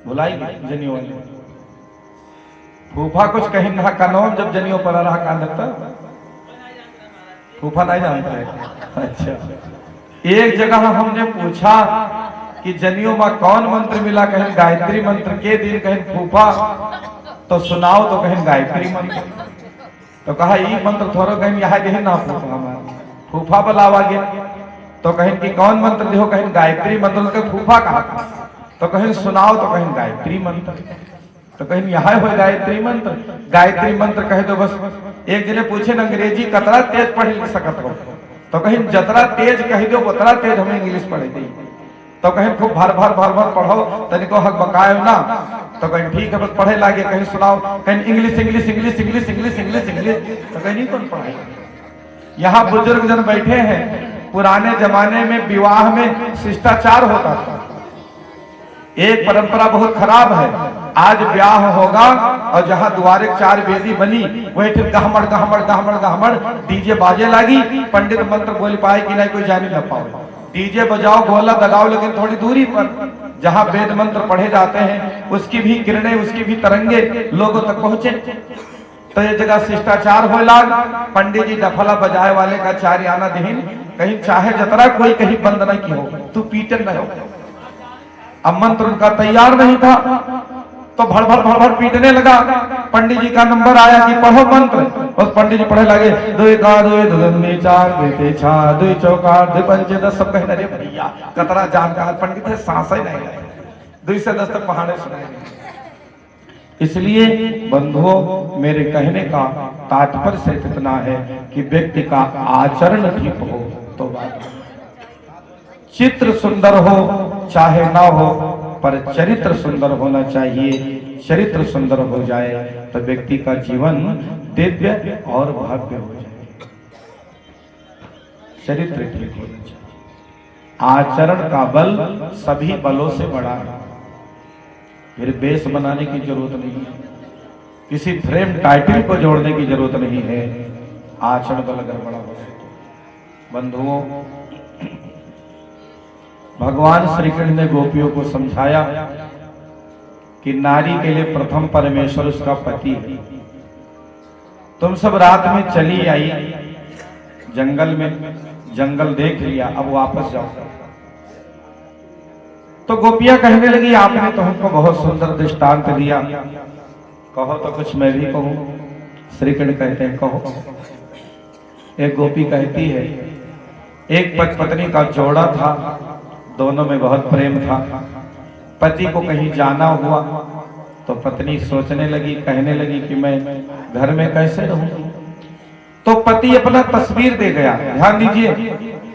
भुलाई जनियो वाले फूफा कुछ कहीं ना कानो, जब जनियो पर रहा कान लगता फूफा नहीं जानता है। अच्छा, एक जगह हमने पूछा कि जनियों में कौन मंत्र मिला, कहीं गायत्री मंत्र के दिन, कहीं फूफा तो सुनाओ, तो कहीं गायत्री मंत्र। तो कहा ये मंत्र थोड़ा कहीं यहाँ दे ना फूफा, हमारा फूफा बुलावा गया तो कहीं कि कौन मंत्र देखो, कहीं गायत्री मंत्र। फूफा कहा तो कहीं सुनाओ, तो कहीं गायत्री मंत्र। तो कहीं यहाँ हो गायत्री मंत्र, गायत्री मंत्र कहे तो बस। एक जने पूछे न अंग्रेजी कतरा तेज पढ़ लिख सकत हो, तो कहीं जतरा तेज कह दो उतरा तेज हमें इंग्लिश पढ़े दी। तो कहीं खूब भर भर पढ़ो, तनिको हक बकायो ना, तो कहीं ठीक है बस पढ़े लागे, कहीं सुनाओ, कहीं English English English English English English English, तो कहीं नहीं कौन पढ़ाएगा। यहाँ बुजुर्ग जन बैठे हैं, पुराने जमाने में विवाह में शिष्टाचार होता था। एक परंपरा बहुत खराब है, आज ब्याह होगा और जहां द्वारे 4 वेदी बनी वही फिर गहमड़ गहमड़ गहमड़ गहमड़ डीजे बाजे लगी। पंडित मंत्र बोल पाए कि नहीं, कोई जानी न पाओ। डीजे बजाओ, गोला दगाओ, लेकिन थोड़ी दूरी पर जहां वेद मंत्र पढ़े जाते हैं उसकी भी किरणें, उसकी भी तरंगे लोगों तक पहुंचे। तो ये जगह शिष्टाचार हो लाग, पंडित जी डफला बजाए वाले का 4 आना दहीन, कहीं चाहे जतरा कोई कहीं बंद न की हो, तू पीटन न हो। अब मंत्र उनका तैयार नहीं था तो भड़ भड़ पीटने लगा। पंडित जी का नंबर आया कि पढ़ो मंत्र, और पंडित जी पढ़े लगे 2 का 2 2 4 2 6 2 चौका 2 पंचे 10 सब कहने। अरे भैया कतरा जानकार पंडित है, सांस ही नहीं आए, 2 से 10 तक पहाड़े सुनाएंगे। इसलिए बंधुओं, मेरे कहने का तात्पर्य सिर्फ इतना है कि व्यक्ति का आचरण ठीक हो तो बात। चित्र सुंदर हो चाहे ना हो, पर चरित्र सुंदर होना चाहिए। चरित्र सुंदर हो जाए तो व्यक्ति का जीवन दिव्य और भव्य हो जाए। चरित्र ठीक होना चाहिए। आचरण का बल सभी बलों से बड़ा है। फिर बेस बनाने की जरूरत नहीं है, किसी फ्रेम टाइटल को जोड़ने की जरूरत नहीं है। आचरण बल अगर बड़ा हो तो बंधुओं, भगवान श्री कृष्ण ने गोपियों को समझाया कि नारी के लिए प्रथम परमेश्वर उसका पति है। तुम सब रात में चली आई जंगल में, जंगल देख लिया, अब वापस जाओ। तो गोपियां कहने लगी आपने तो हमको बहुत सुंदर दृष्टांत दिया कहो तो कुछ मैं भी कहूं। श्री कृष्ण कहते हैं कहो। एक गोपी कहती है, एक पति पत्नी का जोड़ा था, दोनों में बहुत प्रेम था। पति को कहीं जाना हुआ तो पत्नी सोचने लगी, कहने लगी कि मैं घर में कैसे रहूंगी। तो पति अपना तस्वीर दे गया। ध्यान दीजिए,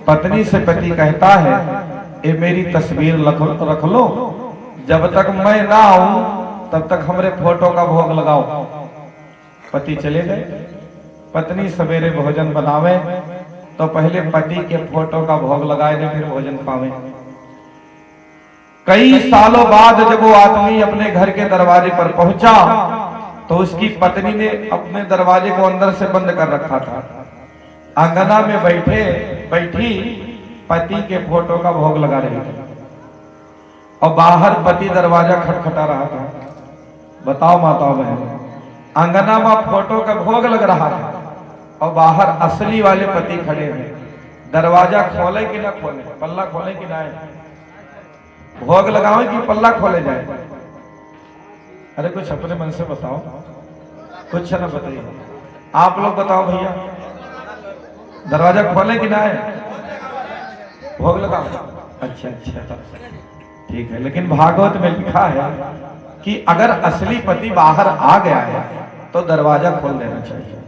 पत्नी से पति कहता है ये मेरी तस्वीर रख लो, जब तक मैं ना आऊं तब तक हमारे फोटो का भोग लगाओ। पति चले गए। पत्नी सवेरे भोजन बनावे तो पहले पति के फोटो का भोग लगाए दे, फिर भोजन पावे। कई सालों बाद जब वो आदमी अपने घर के दरवाजे पर पहुंचा तो उसकी पत्नी ने अपने दरवाजे को अंदर से बंद कर रखा था। आंगना में बैठी पति के फोटो का भोग लगा रही थी और बाहर पति दरवाजा खटखटा रहा था। बताओ माताओं बहन, आंगना में फोटो का भोग लग रहा था और बाहर असली वाले पति खड़े हैं। दरवाजा खोले कि ना खोले, पल्ला खोले कि ना, भोग लगाओ कि पल्ला खोले जाए। अरे कुछ अपने मन से बताओ, कुछ ना बताइए। आप लोग बताओ भैया, दरवाजा खोले कि ना है, भोग लगाओ। अच्छा ठीक है, लेकिन भागवत में लिखा है कि अगर असली पति बाहर आ गया है तो दरवाजा खोल देना चाहिए।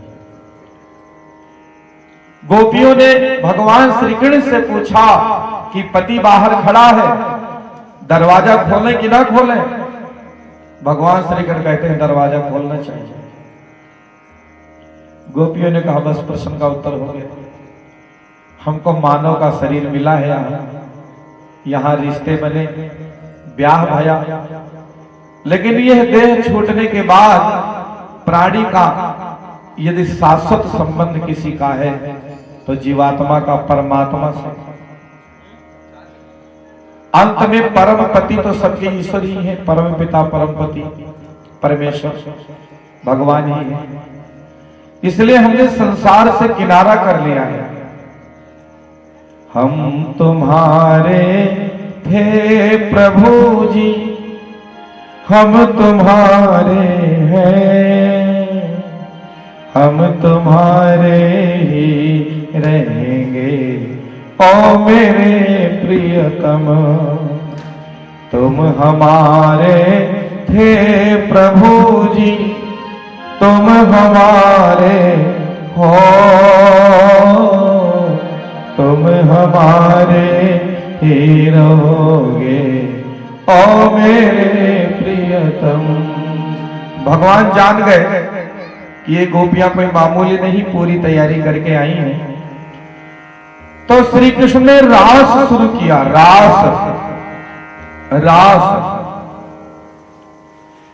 गोपियों ने भगवान श्री कृष्ण से पूछा कि पति बाहर खड़ा है, दरवाजा खोलें कि ना खोलें। भगवान श्री कृष्ण कहते हैं दरवाजा खोलना चाहिए। गोपियों ने कहा बस प्रश्न का उत्तर हो गया। हमको मानव का शरीर मिला है, यहाँ रिश्ते बने, ब्याह भया, लेकिन यह देह छूटने के बाद प्राणी का यदि शाश्वत संबंध किसी का है तो जीवात्मा का परमात्मा से। अंत में परम पति तो सबके ईश्वर ही है, परम पिता परम पति परमेश्वर भगवान ही है। इसलिए हमने संसार से किनारा कर लिया है। हम तुम्हारे थे प्रभु जी, हम तुम्हारे हैं, हम तुम्हारे ही रहेंगे ओ मेरे प्रियतम। तुम हमारे थे प्रभु जी, तुम हमारे हो, तुम हमारे ही रहोगे ओ मेरे प्रियतम। भगवान जान गए कि ये गोपियां कोई मामूली नहीं, पूरी तैयारी करके आई हैं। तो श्री कृष्ण ने रास शुरू किया। रास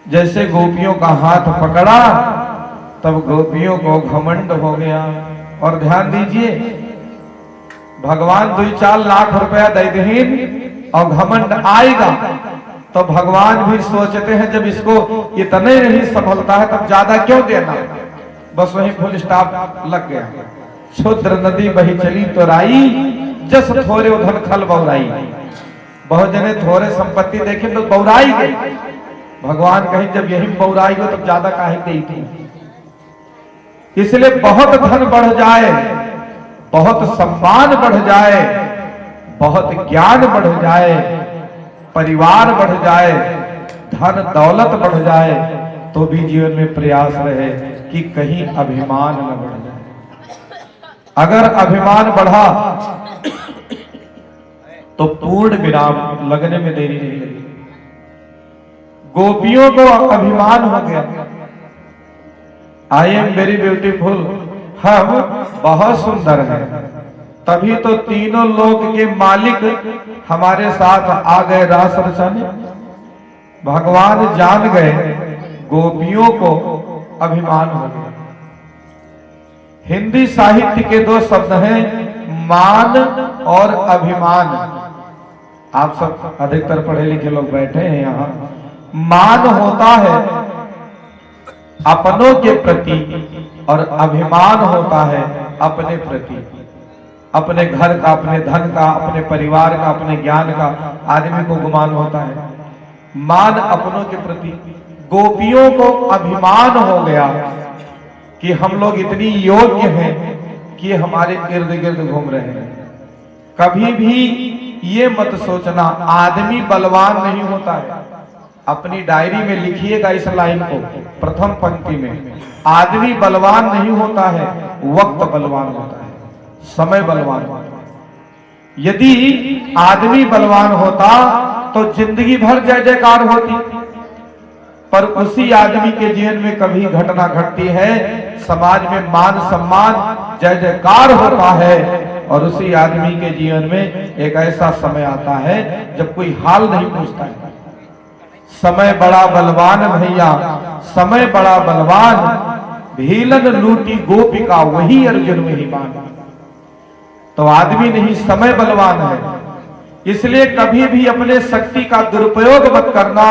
जैसे गोपियों का हाथ पकड़ा तब गोपियों को घमंड हो गया। और ध्यान दीजिए, भगवान 2-4 लाख रुपया दे दें और घमंड आएगा तो भगवान भी सोचते हैं जब इसको इतने नहीं संभलता है तब ज्यादा क्यों देना। बस वहीं फुल स्टॉप लग गया। क्षुद्र नदी बही चली तो राई, जस थोरे उधन खल बौराई। बहुत जने थोड़े संपत्ति देखे तो बौराई गई। भगवान कहीं जब यही बौराई हो तब ज्यादा काहे गई थी। इसलिए बहुत धन बढ़ जाए, बहुत सम्मान बढ़ जाए, बहुत ज्ञान बढ़ जाए, परिवार बढ़ जाए, धन दौलत बढ़ जाए, तो भी जीवन में प्रयास रहे कि कहीं अभिमान न बढ़ जाए। अगर अभिमान बढ़ा तो पूर्ण विराम लगने में देरी नहीं लगी। गोपियों को अभिमान हो गया, आई एम वेरी ब्यूटीफुल, हम बहुत सुंदर हैं। तभी तो तीनों लोक के मालिक हमारे साथ आ गए रास रचाने। भगवान जान गए गोपियों को अभिमान हो गया। हिंदी साहित्य के 2 शब्द हैं, मान और अभिमान। आप सब अधिकतर पढ़े लिखे लोग बैठे हैं यहाँ। मान होता है अपनों के प्रति और अभिमान होता है अपने प्रति, अपने घर का, अपने धन का, अपने परिवार का, अपने ज्ञान का आदमी को गुमान होता है। मान अपनों के प्रति, गोपियों को अभिमान हो गया कि हम लोग इतनी योग्य हैं कि हमारे इर्द गिर्द घूम रहे हैं। कभी भी ये मत सोचना आदमी बलवान नहीं होता है। अपनी डायरी में लिखिएगा इस लाइन को, प्रथम पंक्ति में, आदमी बलवान नहीं होता है, वक्त बलवान होता है, समय बलवान होता है। यदि आदमी बलवान होता तो जिंदगी भर जय जयकार होती, पर उसी आदमी के जीवन में कभी घटना घटती है, समाज में मान सम्मान जय जयकार होता है, और उसी आदमी के जीवन में एक ऐसा समय आता है जब कोई हाल नहीं पूछता है। समय बड़ा बलवान भैया, समय बड़ा बलवान, भीलन लूटी गोपिका वही अर्जुन महिमान। तो आदमी नहीं, समय बलवान है। इसलिए कभी भी अपने शक्ति का दुरुपयोग मत करना,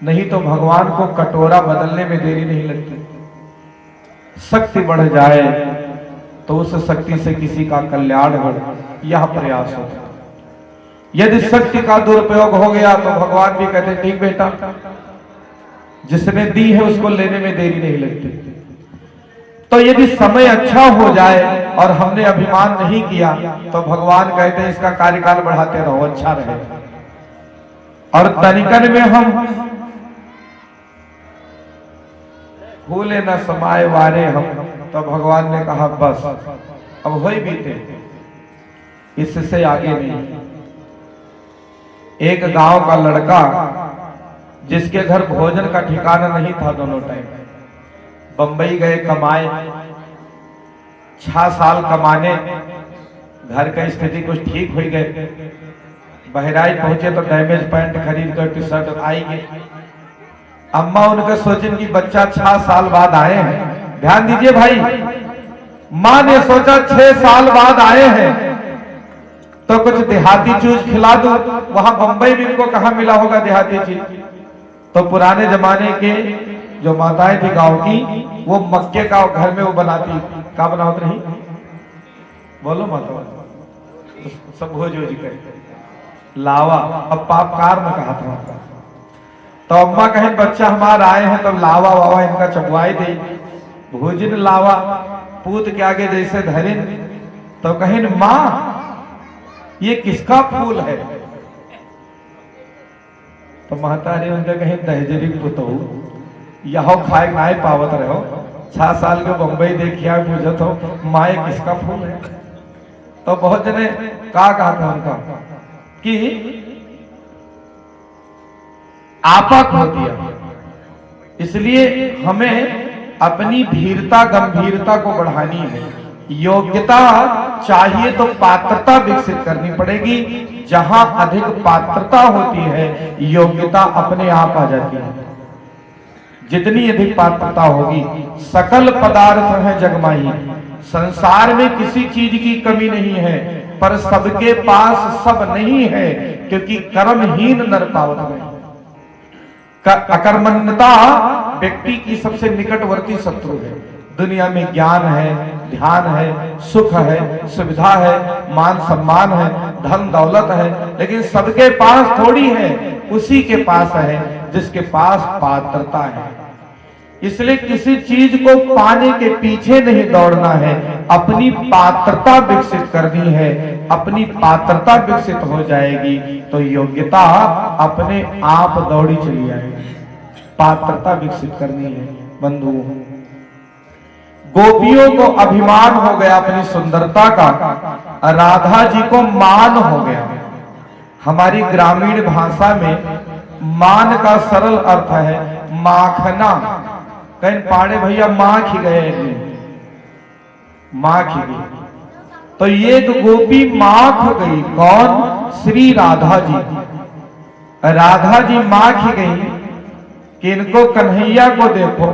नहीं तो भगवान को कटोरा बदलने में देरी नहीं लगती। शक्ति बढ़ जाए तो उस शक्ति से किसी का कल्याण हो, यह प्रयास होता है। यदि शक्ति का दुरुपयोग हो गया तो भगवान भी कहते ठीक बेटा, जिसने दी है उसको लेने में देरी नहीं लगती। तो यदि समय अच्छा हो जाए और हमने अभिमान नहीं किया तो भगवान कहते हैं इसका कार्यकाल बढ़ाते रहो, अच्छा रहे। और तनिकन में हम भूले न समाये वारे हम, तो भगवान ने कहा बस अब वही बीते, इससे आगे नहीं। एक गांव का लड़का जिसके घर भोजन का ठिकाना नहीं था, दोनों टाइम बंबई गए कमाए, 6 साल कमाने, घर का स्थिति कुछ ठीक हो गए, बहराइच पहुंचे तो डैमेज पैंट खरीद कर टी शर्ट आएंगे। अम्मा उनका सोचें कि बच्चा 6 साल बाद आए हैं, ध्यान दीजिए भाई, माँ ने सोचा 6 साल बाद आए हैं तो कुछ देहाती चीज खिला दो। वहां बंबई में इनको कहां मिला होगा देहाती चीज? तो पुराने जमाने के जो माताएं थी गांव की, वो मक्के का घर में वो बनाती, क्या बनावत रही, बोलो माता, सब भोज कर लावा, अब पापकार में कहा था। तो अम्मा कहें बच्चा हमारा आए हैं तो लावा वावा इनका चबवाई दे, भोजन लावा पूत के आगे जैसे धरे, तो कहें माँ ये किसका फूल है? तो महतारी उनका कहें दहजरी पुतहू, यह खाए नाए पावत रहो, 6 साल के बंबई देखिया पूछत हो माँ ये किसका फूल है? तो बहुत जने कहा था उनका कि आपक होती है। इसलिए हमें अपनी धीरता गंभीरता को बढ़ानी है। योग्यता चाहिए तो पात्रता विकसित करनी पड़ेगी। जहां अधिक पात्रता होती है योग्यता अपने आप आ जाती है। जितनी अधिक पात्रता होगी, सकल पदार्थ है जगमाही, संसार में किसी चीज की कमी नहीं है, पर सबके पास सब नहीं है, क्योंकि कर्महीन नर पावत में। अकर्मण्यता व्यक्ति की सबसे निकटवर्ती शत्रु है। दुनिया में ज्ञान है, ध्यान है, सुख है, सुविधा है, मान सम्मान है, धन दौलत है, लेकिन सबके पास थोड़ी है, उसी के पास है जिसके पास पात्रता है। इसलिए किसी चीज को पाने के पीछे नहीं दौड़ना है, अपनी पात्रता विकसित करनी है। अपनी पात्रता विकसित हो जाएगी तो योग्यता अपने आप दौड़ी चली आएगी। पात्रता विकसित करनी है बंधुओं। गोपियों को अभिमान हो गया अपनी सुंदरता का, राधा जी को मान हो गया। हमारी ग्रामीण भाषा में मान का सरल अर्थ है माखना। कहीं पाड़े भैया माख ही गए, माख ही गई। तो ये तो गोपी माख गई। कौन? श्री राधा जी। राधा जी माख ही गई कि इनको कन्हैया को देखो।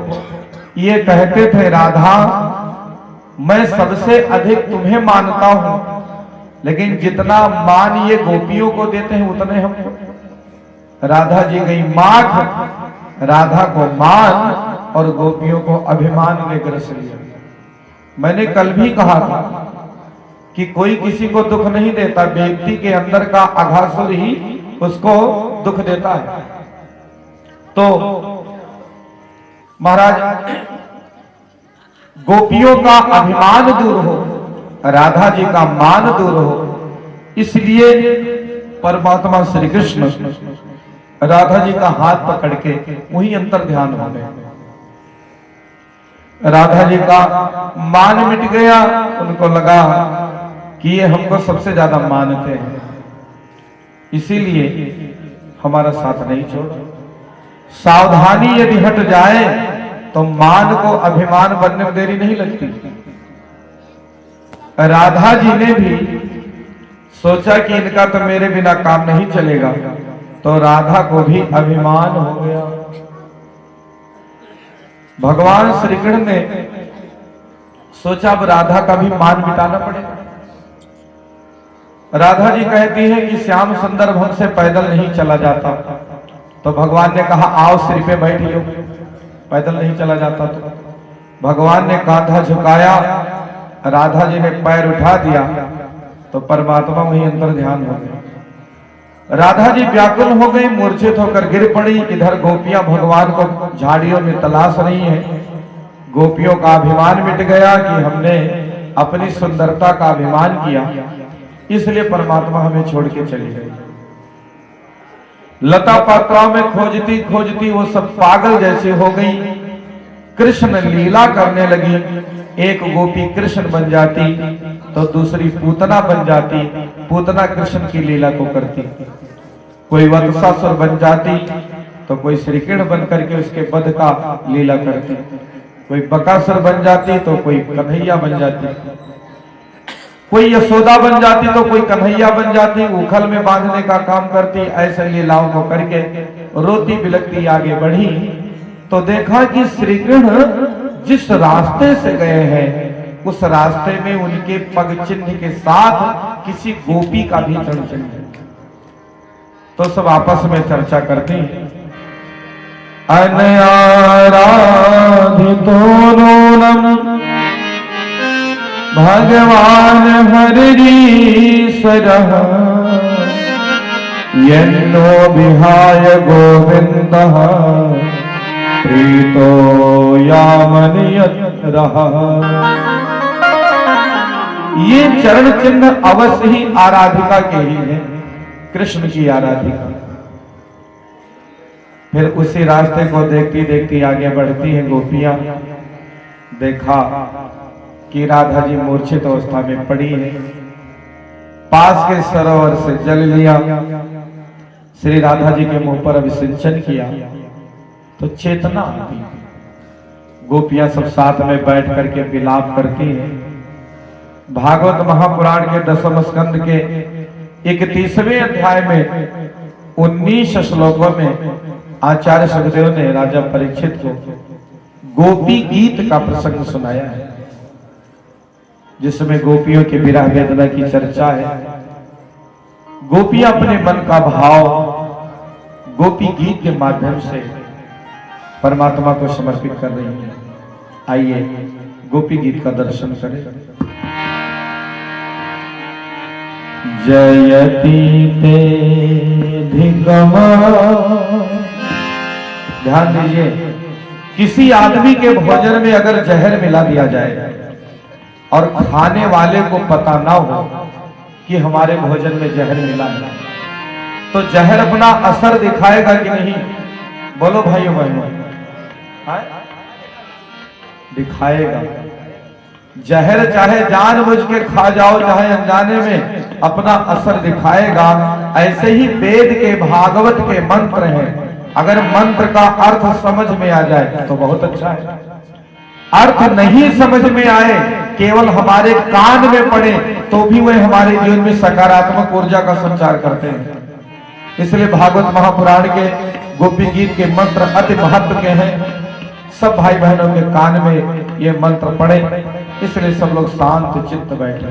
ये कहते थे राधा मैं सबसे अधिक तुम्हें मानता हूं, लेकिन जितना मान ये गोपियों को देते हैं उतने हमको। राधा जी गई माख, राधा को मान और गोपियों को अभिमान में ग्रस लिया। मैंने कल भी कहा था कि कोई किसी को दुख नहीं देता, व्यक्ति के अंदर का अघासुर ही उसको दुख देता है। तो महाराज गोपियों का अभिमान दूर हो, राधा जी का मान दूर हो, इसलिए परमात्मा श्री कृष्ण राधा जी का हाथ पकड़ के वही अंतर ध्यान हो गए। राधा जी का मान मिट गया, उनको लगा कि ये हमको सबसे ज्यादा मानते हैं, इसीलिए हमारा साथ नहीं छोड़ा। सावधानी यदि हट जाए तो मान को अभिमान बनने में देरी नहीं लगती। राधा जी ने भी सोचा कि इनका तो मेरे बिना काम नहीं चलेगा, तो राधा को भी अभिमान हो गया। भगवान श्री कृष्ण ने सोचा अब राधा का भी मान मिटाना पड़ेगा। राधा जी कहती है कि श्याम सुंदर हमसे पैदल नहीं चला जाता, तो भगवान ने कहा आओ सिर पे बैठ लो, पैदल नहीं चला जाता। तो भगवान ने कांधा झुकाया, राधा जी ने पैर उठा दिया, तो परमात्मा वही अंतर ध्यान हो गए। राधा जी व्याकुल हो गई, मूर्छित होकर गिर पड़ी। इधर गोपियां भगवान को झाड़ियों में तलाश रही हैं। गोपियों का अभिमान मिट गया कि हमने अपनी सुंदरता का अभिमान किया, इसलिए परमात्मा हमें छोड़ के चली गई। लता पात्राओं में खोजती खोजती वो सब पागल जैसे हो गई। कृष्ण लीला करने लगी। एक गोपी कृष्ण बन जाती तो दूसरी पूतना बन जाती, पूतना कृष्ण की लीला को करती। कोई वत्सासुर बन जाती तो कोई श्री कृष्ण बन करके उसके वध का लीला करती। कोई बकासुर बन जाती तो कोई कन्हैया बन जाती। कोई यशोदा बन जाती तो कोई कन्हैया बन जाती, उखल में बांधने का काम करती। ऐसे लीलाओं को करके रोती बिलखती आगे बढ़ी, तो देखा कि श्री कृष्ण जिस रास्ते से गए हैं उस रास्ते में उनके पग चिन्ह के साथ किसी गोपी का भी चरण चिन्ह है। तो सब आपस में चर्चा करती हैं। अनयाराधितो नूनम भगवान हरिरीश्वरः यन्नो विहाय गोविन्दः प्रीतो यामनियतरः। ये चरण चिन्ह अवश्य ही आराधिका के ही है, कृष्ण की आराधिका। फिर उसी रास्ते को देखती देखती आगे बढ़ती है गोपियां। देखा कि राधा जी मूर्छित अवस्था में पड़ी है। पास के सरोवर से जल लिया, श्री राधा जी के मुंह पर अभिषेचन किया तो चेतना आती। गोपियां सब साथ में बैठ करके विलाप करती हैं। भागवत महापुराण के 10वें स्कंद के 31वें अध्याय में 19 श्लोकों में आचार्य सुखदेव ने राजा परीक्षित को गोपी गीत का प्रसंग सुनाया है, जिसमें गोपियों की विरह वेदना की चर्चा है। गोपियां अपने मन का भाव गोपी गीत के माध्यम से परमात्मा को समर्पित कर रही हैं। आइए गोपी गीत का दर्शन करें। जयति ते धिगमा। ध्यान दीजिए, किसी आदमी के भोजन में अगर जहर मिला दिया जाए और खाने वाले को पता ना हो कि हमारे भोजन में जहर मिला है, तो जहर अपना असर दिखाएगा कि नहीं? बोलो भाइयों बहनों, दिखाएगा। जहर चाहे जानबूझ के खा जाओ चाहे अनजाने में, अपना असर दिखाएगा। ऐसे ही वेद के भागवत के मंत्र हैं, अगर मंत्र का अर्थ समझ में आ जाए तो बहुत अच्छा है। अर्थ नहीं समझ में आए, केवल हमारे कान में पड़े, तो भी वह हमारे जीवन में सकारात्मक ऊर्जा का संचार करते हैं। इसलिए भागवत महापुराण के गोपी गीत के मंत्र अति महत्व के हैं। सब भाई बहनों के कान में ये मंत्र पड़े, इसलिए सब लोग शांत चित्त बैठे।